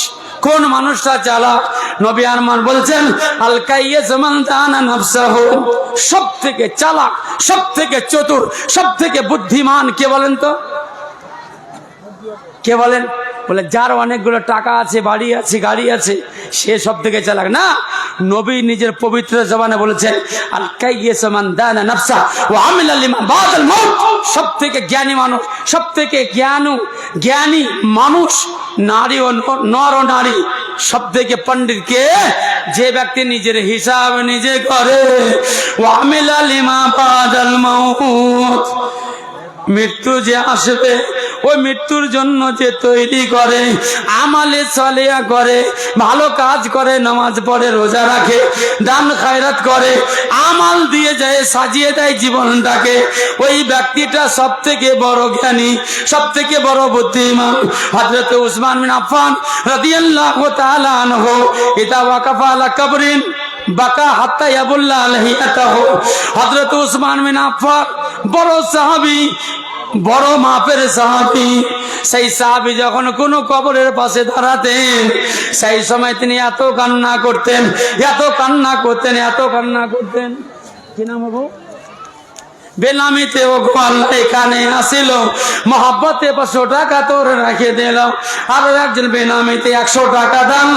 S1: কোন মানুষটা চালাক? নবী আরমান বলছেন আল কাইয়্যিস মান দানা নাফসাহু। সব থেকে চালাক, সব থেকে চতুর, সব থেকে বুদ্ধিমান কে বলেন তো? কে বলেন? বলে যার অনেকগুলো টাকা আছে, বাড়ি আছে, গাড়ি আছে, সে সব থেকে চালাক না। নবী নিজের পবিত্র জবানে বলেছেন আল কাইয়্যিস মান দানা নাফসা ওয়া আমিলা লিমা বাদাল মাউত। সব থেকে জ্ঞানী মানুষ, সব থেকে জ্ঞানী মানুষ, নারী ও নর ও নারী, সব থেকে পণ্ডিত কে? যে ব্যক্তি নিজের হিসাব নিজে করে। ওয়া আমিলা লিমা বাদাল মাউত। মৃত্যু যে আসবে, ওই মৃত্যুর জন্য যে তৈরি করে, আমালে সালেহা করে, ভালো কাজ করে, নামাজ পড়ে, রোজা রাখে, দান খায়রাত করে, আমাল দিয়ে যায়, সাজিয়ে দেয় জীবনটাকে, ওই ব্যক্তিটা সব থেকে বড় জ্ঞানী, সব থেকে বড় বুদ্ধিমান। হযরত উসমান বিন আফফান রাদিয়াল্লাহু তাআলা আনহু ইদা ওয়াকাফা আলা কবরিন বাকা হাত্তা ইয়াবুল্লা আলহিয়াতাহু। হযরত উসমান বিন আফফান বড় সাহাবী, বড় মাপের সাহাবী। সেই সাহাবী যখন কোন কবরের পাশে দাঁড়াতেন, সেই সময় তিনি এত কান্না করতেন, এত কান্না করতেন, এত কান্না করতেন। কি নাম হবো? বেনামিতে ও আল্লাহ এখানে আসিল, মহব্বতে 500 টাকা তোর রেখে দিল। আরো একজন বেনামিতে 100 টাকা দান,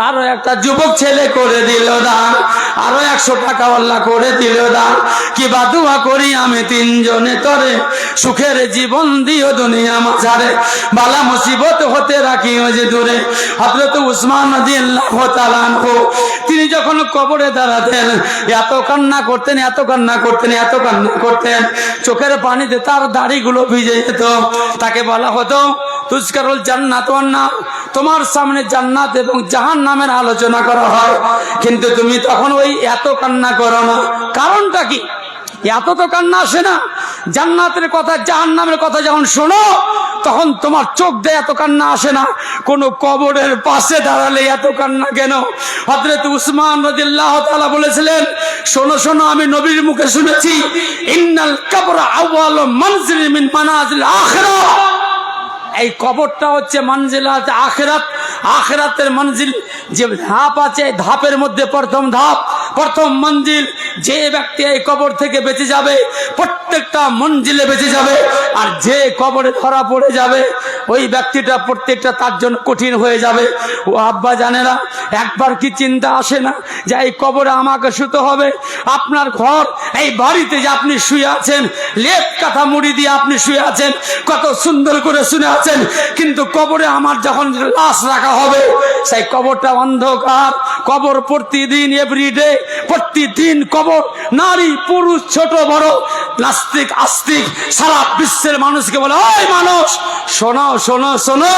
S1: আরো একটা যুবক ছেলে করে দিল দান, আরো 100 টাকা আল্লাহ করে দিল দান। কি বা দোয়া করি আমি তিনজনে তরে, সুখের জীবন দিও দুনিয়া মাঝারে, বালা মুসিবত হতে রাখিও যে দূরে। হযরত উসমান রাদিয়াল্লাহু তাআলা আনহু তিনি যখন কবরে দাঁড়াতেন, এত কান্না করতেন, এত কান্না করতেন, এত কান্না করতেন, চোখের পানিতে তার দাড়িগুলো ভিজে যেত। তাকে বলা হতো তুজকারুল জান্নাত ওয়ান নার, তোমার সামনে জান্নাত এবং জাহান্নামের আলোচনা করা হয়, কিন্তু তুমি তখন ওই এত কান্না করো না। কারণটা কি? এত তো কান্না আসে না। জান্নাতের কথা, জাহান্নামের কথা যখন শোনো, তখন তোমার চোখ দিয়ে এত কান্না আসে না। কোন কবরের পাশে দাঁড়ালে এত কান্না কেন? হযরত উসমান রাদিয়াল্লাহু তাআলা বলেছিলেন, শোনো শোনো, আমি নবীর মুখে শুনেছি, ইন্নাল কবরা আউয়ালু মানজিল মিন মানাজিল আখিরাহ। এই কবরটা হচ্ছে মঞ্জিলাত আখিরাত, আখিরাতের মঞ্জিল। যে ধাপ আছে, ধাপের মধ্যে প্রথম ধাপ, প্রথম মঞ্জিল। যে ব্যক্তি এই কবর থেকে বেঁচে যাবে, প্রত্যেকটা মঞ্জিলে বেঁচে যাবে। আর যে কবরে ধরা পড়ে যাবে, ওই ব্যক্তিটা প্রত্যেকটা তার জন্য কঠিন হয়ে যাবে। ও আব্বা জানেরা, একবার কি চিন্তা আসে না যে এই কবরে আমাকে শুতে হবে? আপনার ঘর, এই বাড়িতে যে আপনি শুয়ে আছেন, লেপ কাঁথা মুড়ি দিয়ে আপনি শুয়ে আছেন, কত সুন্দর করে শুনে আছেন, কিন্তু কবরে আমার যখন লাশ রাখা হবে, সেই কবরটা অন্ধকার। কবর প্রতিদিন, এভরিডে, প্রতিদিন কবর। নারী পুরুষ, ছোট বড়, নাস্তিক আস্তিক, সারা বিশ্বের মানুষকে বলে, ওই মানুষ শোনো শোনো শোনো,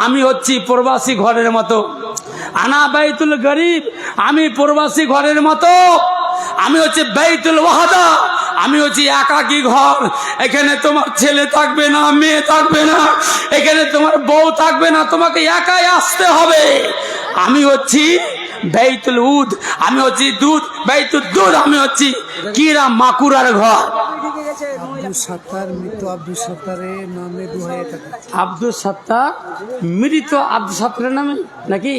S1: আমি হচ্ছি প্রবাসী ঘরের মতো। আনা বাইতুল গরিব, আমি প্রবাসী ঘরের মতো। আমি হচ্ছে বাইতুল ওয়াহাদা, আমি হচ্ছি একাকী ঘর। এখানে তোমার ছেলে থাকবে না, মেয়ে থাকবে না, এখানে তোমার বউ থাকবে না, তোমাকে একাই আসতে হবে। আমি হচ্ছি বাইতুল উদ, আমি হচ্ছি দুধ, বাইতুল দুধ, আমি হচ্ছি কিরা মাকুরার ঘর।
S3: আব্দুল সাত্তার, মৃত আব্দুল সাত্তারের নামে 2000 টাকা।
S1: আব্দুল সাত্তার মৃত আব্দুল সাত্তারের নামে নাকি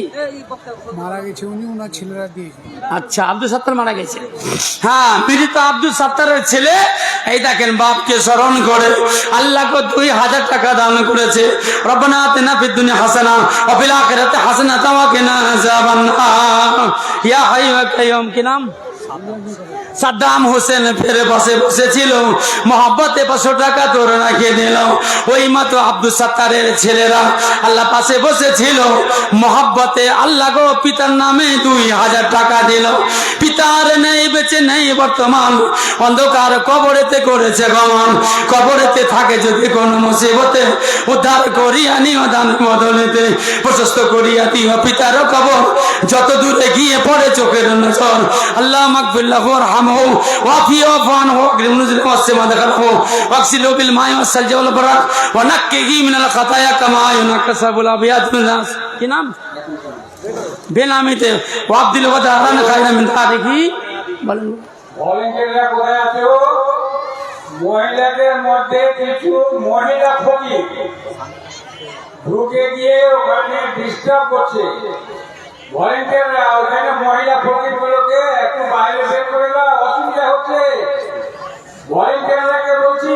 S3: মারা গেছে উনি, ওনার ছেলেরা দিয়েছে।
S1: আচ্ছা, আব্দুল সাত্তার মারা গেছে। হ্যাঁ, মৃত আব্দুল সাত্তারের ছেলে, এই দেখেন বাপকে স্মরণ করে আল্লাহকে 2000 টাকা দান করেছে। রব্বানা আতিনা ফিদ দুনিয়া হাসানা ওয়া ফিল আখিরাতি হাসানাতাও ওয়া কিনা আযাবান নার। ইয়া হাইয়্যু ইয়া কাইয়্যুম, কি নাম? সাদ্দাম হোসেন ফেরে বসে বসেছিল, মহব্বতে 500 টাকা তোর রাখিয়ে দিল। ওই মতো আব্দুল সাত্তারের ছেলেরা আল্লাহ পাশে বসেছিল, মহব্বতে আল্লাহ গো পিতার নামে 2000 টাকা দিল। পিতার নেই, বেঁচে নেই বর্তমান, অন্ধকার কবরেতে করেছে গমন। কবরেতে থাকে যদি কোন মুসিবতে, উদ্ধার করিয়া নিও দান বদলেতে, প্রশস্ত করিয়া দিও পিতার কবর, যত দূরে গিয়ে পড়ে চোখের নজর। আল্লাহ মাগফিরলাহু ওয়ারহামহু ওয়াফিহু ওয়াফআনহু ওয়াকরিমনুজুল ওয়াসসিমা দাখালহু ওয়াগসিলহু বিল মাই ওয়াসসালজি ওয়াল বারাক ওয়া নাক্কিহি মিনাল খাতায়া কামা ইউনাক্কাসাবুল আবিয়াত মিনাস। কি নাম? বেনামিতে ওয়াবদিল ওয়াদারান খায়রা মিন তারিহি। বলেন
S4: ভলেন্টিয়াররা কোথায় আছে? মহিলাদের মধ্যে কিছু মহিলা ফকির ঢুকে গিয়ে ওখানে ডিস্টার্ব করছে। ভলেন্টিয়াররা ওখানে মহিলা ফকির গুলোকে একটু বাইরে বের করে দাও, অসুবিধা হচ্ছে। ভলেন্টিয়াররাকে বলছি,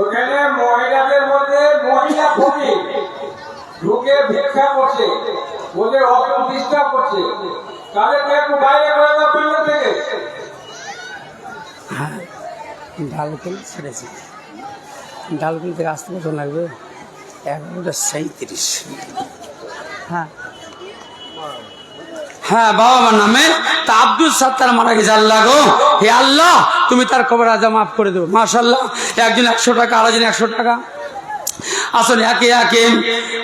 S4: ওখানে মহিলাদের মধ্যে মহিলা ফকির ঢুকে ভিক্ষা করছে, ওদের অত ডিস্টার্ব করছে, তাদেরকে একটু বাইরে করে দাও প্যান্ডেল থেকে।
S1: ডালকুল ছেড়েছি, ডালকুল থেকে আসতে কত লাগবে? 11:37। হ্যাঁ হ্যাঁ, বাবা মার নামে তা আব্দুল সাত্তার মারা গেছে। আল্লাহ গো, হে আল্লাহ তুমি তার কবর আজা মাফ করে দেবো। মাশাআল্লাহ, একজন 100 টাকা, আরেকজন 100 টাকা। আসলে একে একে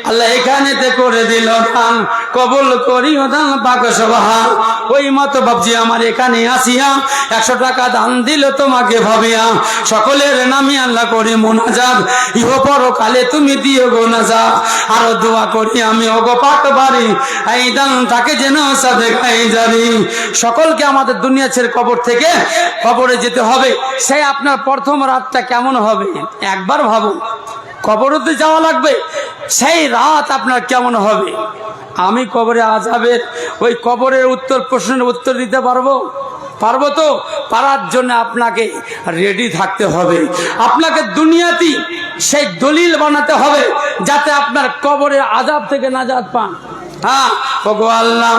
S1: আল্লাহ এখানেতে করে দিল দান, কবুল করিও দান পাক সুবহান। ওই মতো বাবজি আমার এখানে আসিয়া 100 টাকা দান দিল তোমাকে ভাবিয়া, সকলের নামে আল্লাহ করি মুনাজাত, ইহ পরকালে তুমি দিও গো নাজাত। আরো দোয়া করি আমি ওগো পাক বাড়ি, এই দান তাকে যেন সাদেকাই জানি। সকলকে আমাদের দুনিয়া ছেড়ে কবর থেকে কবরে যেতে হবে। সেই আপনার প্রথম রাতটা কেমন হবে একবার ভাবুন। কবরতে যাওয়া লাগবে, সেই রাত আপনার কেমন হবে? আমি কবরে আযাবের ওই কবরের উত্তর প্রশ্নের উত্তর দিতে পারবো তো? পারার জন্য আপনাকে রেডি থাকতে হবে। আপনাকে দুনিয়াতেই সেই দলিল বানাতে হবে যাতে আপনার কবরের আযাব থেকে নাজাত পান। হ্যাঁ ওগো আল্লাহ,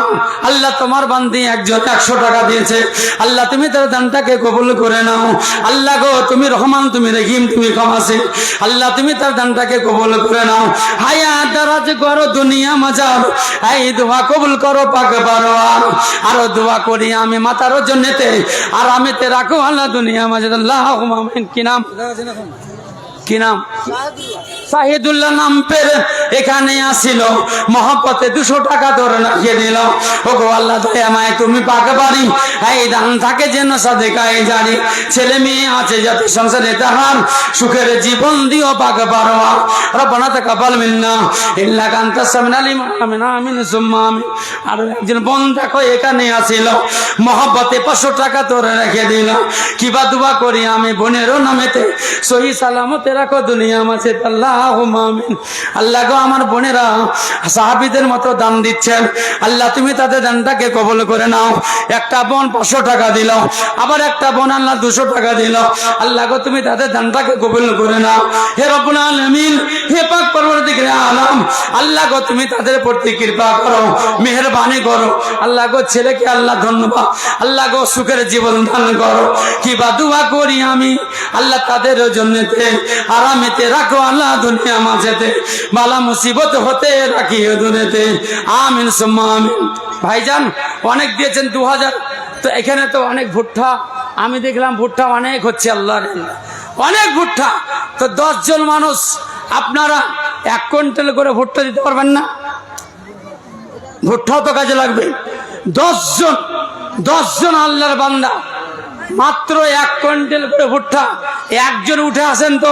S1: আল্লাহ তোমার বান্দি একজন 100 টাকা দিয়েছে, আল্লাহ তুমি তার দানটাকে কবুল করে নাও। আল্লাহ গো তুমি রহমান, তুমি রহিম, তুমি ক্ষমাশীল, আল্লাহ তুমি তার দানটাকে কবুল করে নাও। হায়াত দারাজ করো দুনিয়া মাজার, এই দোয়া কবুল করো পাক বারোয়ার। আরো দোয়া করি আমি মাতার জন্যতে, আর আমিতে রাখো আল্লাহ দুনিয়া মাজার। আল্লাহুম্মা আমিন। কি নাম? কি নাম? সাহিদুল্লাহ নাম পের এখানে আসিল, মহব্বতে 200 টাকা ধরে রাখিয়ে দিল। ওগো আল্লাহ দয়া মায় তুমি পাক বাড়ি, এই দান থাকে যেন সাদেকাই জানি। ছেলে মেয়ে আছে যাতে সংসারে তাহার সুখের জীবন দিও পাক বারোয়া। রব্বানা তাকাব্বাল মিন্না ইন্নাকা আনতাস সামিউল আলিম। আমিন আমিন সুম্মা আমিন। আর একজন বোন দেখো এখানে আসিল, মহব্বতে 500 টাকা ধরে রেখে দিল। কিবা দুয়া করি আমি বোনেরও নামেতে, সহি সালামতে রাখো দুনিয়া মাঝে। আল্লাহুম্মা আমিন। আল্লাহ গো আমার বোনেরা সাহাবীদের মতো দান দিচ্ছেন, আল্লাহ তুমি তাদের দানটাকে কবুল করে নাও। একটা বোন 500 টাকা দিল, আবার একটা বোন আল্লাহ 200 টাকা দিল। আল্লাহ গো তুমি তাদের দানটাকে কবুল করে নাও। হে রব্বুল আলামিন, হে পাক পরওয়ারদিগারে আলম, আল্লাহ গো তুমি তাদের প্রতি কৃপা করো, মেহেরবানি করো। আল্লাহ গো ছেলেকে আল্লাহ ধন্যবাদ, আল্লাহ গো সুখের জীবন দান করো। কিবা দুয়া করি আমি আল্লাহ তাদের জন্যতে আরামেতে রাখো আল্লাহ দুনিয়া মাঝেতে, বালা মুসিবত হতে রাখিও দূরেতে। আমিন সুম্মা আমিন। ভাইজান অনেক দিয়েছেন 2000, তো এখানে তো অনেক ভুট্টা আমি দেখলাম, ভুট্টা অনেক হচ্ছে, আল্লাহ অনেক ভুট্টা। তো 10 জন মানুষ আপনারা 1 কুইন্টাল করে ভুট্টা দিতে পারবেন না? ভুট্টাও তো কাজে লাগবে। 10 জন আল্লাহর বান্দা, মাত্র 1 কুইন্টাল করে ভুট্টা। একজন উঠে আসেন তো,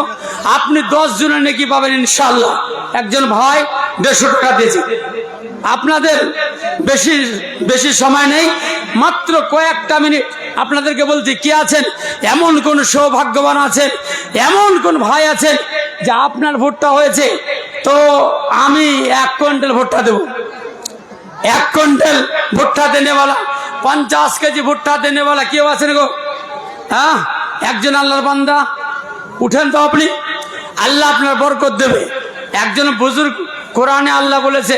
S1: আপনি 10 জনের নাকি পাবেন ইনশাআল্লাহ। একজন ভাই 150 টাকা দিয়েছে। আপনাদের বেশি সময় নেই, মাত্র কয়েকটা মিনিট আপনাদেরকে বলছি, কি আছেন এমন কোন সৌভাগ্যবান আছেন, এমন কোন ভাই আছেন যে আপনার ভুট্টা হয়েছে, তো আমি 1 কুইন্টাল ভুট্টা দেব। 1 কুইন্টাল ভুট্টা দেনেওয়ালা, 50 কেজি ভুট্টা দেনেওয়ালা কেউ আছেন গো? হ্যাঁ, একজন আল্লাহর বান্দা উঠেন তো আপনি, আল্লাহ আপনার বরকত দেবে। একজন বুজুর্গ কোরআনে আল্লাহ বলেছে,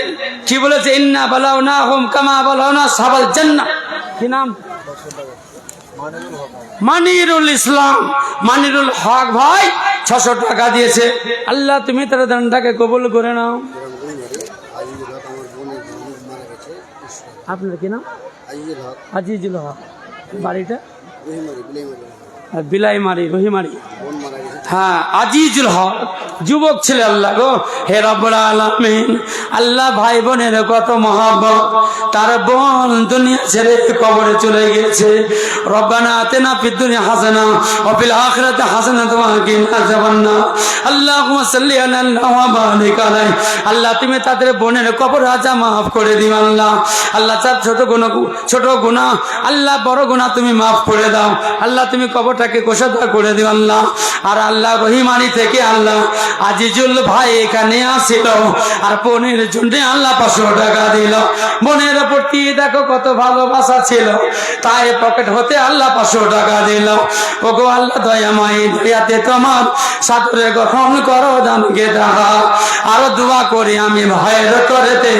S1: কি বলেছে? ইন্না বালাউনাহুম কামা বালাউনা আসহাবাল জান্নাহ। কি নাম? মানিরুল ইসলাম, মানিরুল হক ভাই 600 টাকা দিয়েছে। আল্লাহ তুমি তার দানটাকে কবুল করে নাও। আপনার কি নাম? আজিজুল হক। বাড়িটা বিলাইমারি, রহিমারি। হ্যাঁ, আজিজুল হক যুবক ছেলে। আল্লাহ গো, হে রব্বুল আলামিন, আল্লাহ ভাই বোনের কত মহব্বত। তার বোন দুনিয়া ছেড়ে কবরে চলে গেছে। রব্বানা আতিনা ফিদ দুনিয়া হাসানা ওয়া ফিল আখিরাতি হাসানাতাও ওয়া কিনা আযাবান্নার। আল্লাহুম্মা সাল্লি আলা ওয়া বারিক আলাইহি। আল্লাহ তুমি তাদের বোনের কবর আজা মাফ করে দিও আল্লাহ। আল্লাহ তার ছোট গুনাহ আল্লাহ বড় গুনাহ তুমি মাফ করে দাও আল্লাহ। তুমি কবরটাকে কোষাদা করে দিও আল্লাহ। আর আল্লাহ রহিমানি থেকে আল্লাহ আজিজুল ভাই এখানে আসিল, আর বোনের জন্য আল্লাহ 500 টাকা দিল। বোনের প্রতি দেখো কত ভালোবাসা ছিল, তাই পকেট হতে আল্লাহ 500 টাকা দিল। ওগো আল্লাহ দয়াময়, দয়াতে তোমার সাদরে গ্রহণ করো দানকে দেখা। আরো দোয়া করি আমি ভাইয়ের করেতে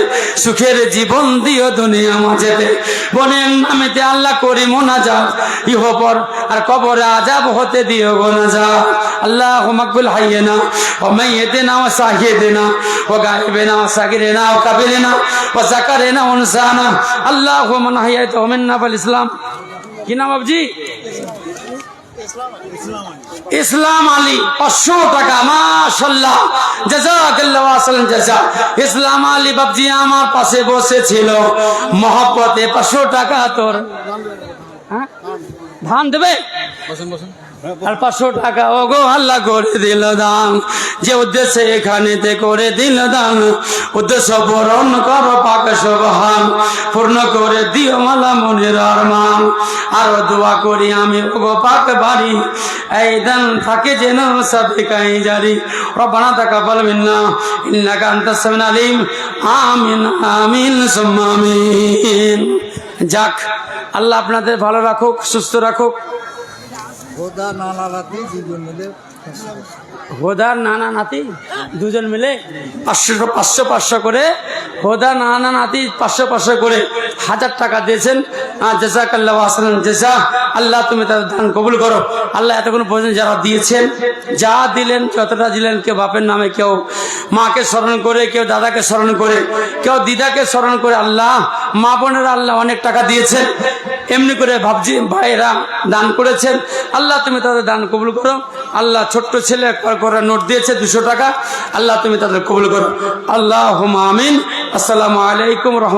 S1: সুখের জীবন দিও দুনিয়া মাঝেতে। বোনের নামেতে আল্লাহ করি মোনাজাত, ইহপর আর কবরে আযাব হতে দিও গোনাজাত। আল্লাহুম্মা কবুল হাইয়িনা ওয়া মাইয়িতিনা ওয়া শাহিদিনা ওয়া গায়বিনা ওয়া সাগিরিনা ওয়া কাবিরিনা ওয়া যাকারিনা ওয়া উনসানা। আল্লাহুম্মা নাহিয়াতু মিন্না বিল ইসলাম। কি নাম বাবজি? ইসলাম আলী 500 টাকা। মাশাআল্লাহ, জাযাকাল্লাহু আহসান জাযা। ইসলাম আলী বাবজি আমার পাশে বসেছিল মহব্বতে। 500 টাকা তোর। হ্যাঁ, ধান দেবে? আর 500 টাকা ওগো আল্লাহ করে দিল দান। যে উদ্দেশ্যে এখানেতে করে দিল দান, উদ্দেশ্য পূরণ করো পাক সুবহান। পূর্ণ করে দিও মালা মনের আরমান। আরো দোয়া করি আমি ওগো পাক বাড়ি, এই দান থাকে যেন সাদেকাই জারি। রব্বানা তাকাব্বাল মিন্না ইন্নাকা আনতাস সামিউল আলিম। আমিন আমিন সুম্মা আমিন। যাক, আল্লাহ আপনাদের ভালো রাখুক, সুস্থ রাখুক।
S3: হোদা নানা রাতে দুজন মিলে
S1: হোদার নানা নাতি দুজন মিলে 500 করে, হোদা নানা নাতি 500 করে 1000 টাকা দিয়েছেন। জাযাকাল্লাহু আহসানাল জাযা। আল্লাহ তুমি তাদের দান কবুল করো আল্লাহ। এতক্ষণ পর্যন্ত যারা দিয়েছেন, যা দিলেন, যতটা দিলেন, কেউ বাপের নামে, কেউ মাকে স্মরণ করে, কেউ দাদাকে স্মরণ করে, কেউ দিদাকে স্মরণ করে। আল্লাহ মা বোনেরা আল্লাহ অনেক টাকা দিয়েছেন, এমনি করে ভাবছি ভাইয়েরা দান করেছেন। আল্লাহ তুমি তাদের দান কবুল করো আল্লাহ। ছোট্ট ছেলে করে নোট দিয়েছে 200 টাকা, আল্লাহ তুমি তাদের কবুল করো। আল্লাহুম্মা আমিন। আসসালামু আলাইকুম রহমতুল্লাহ।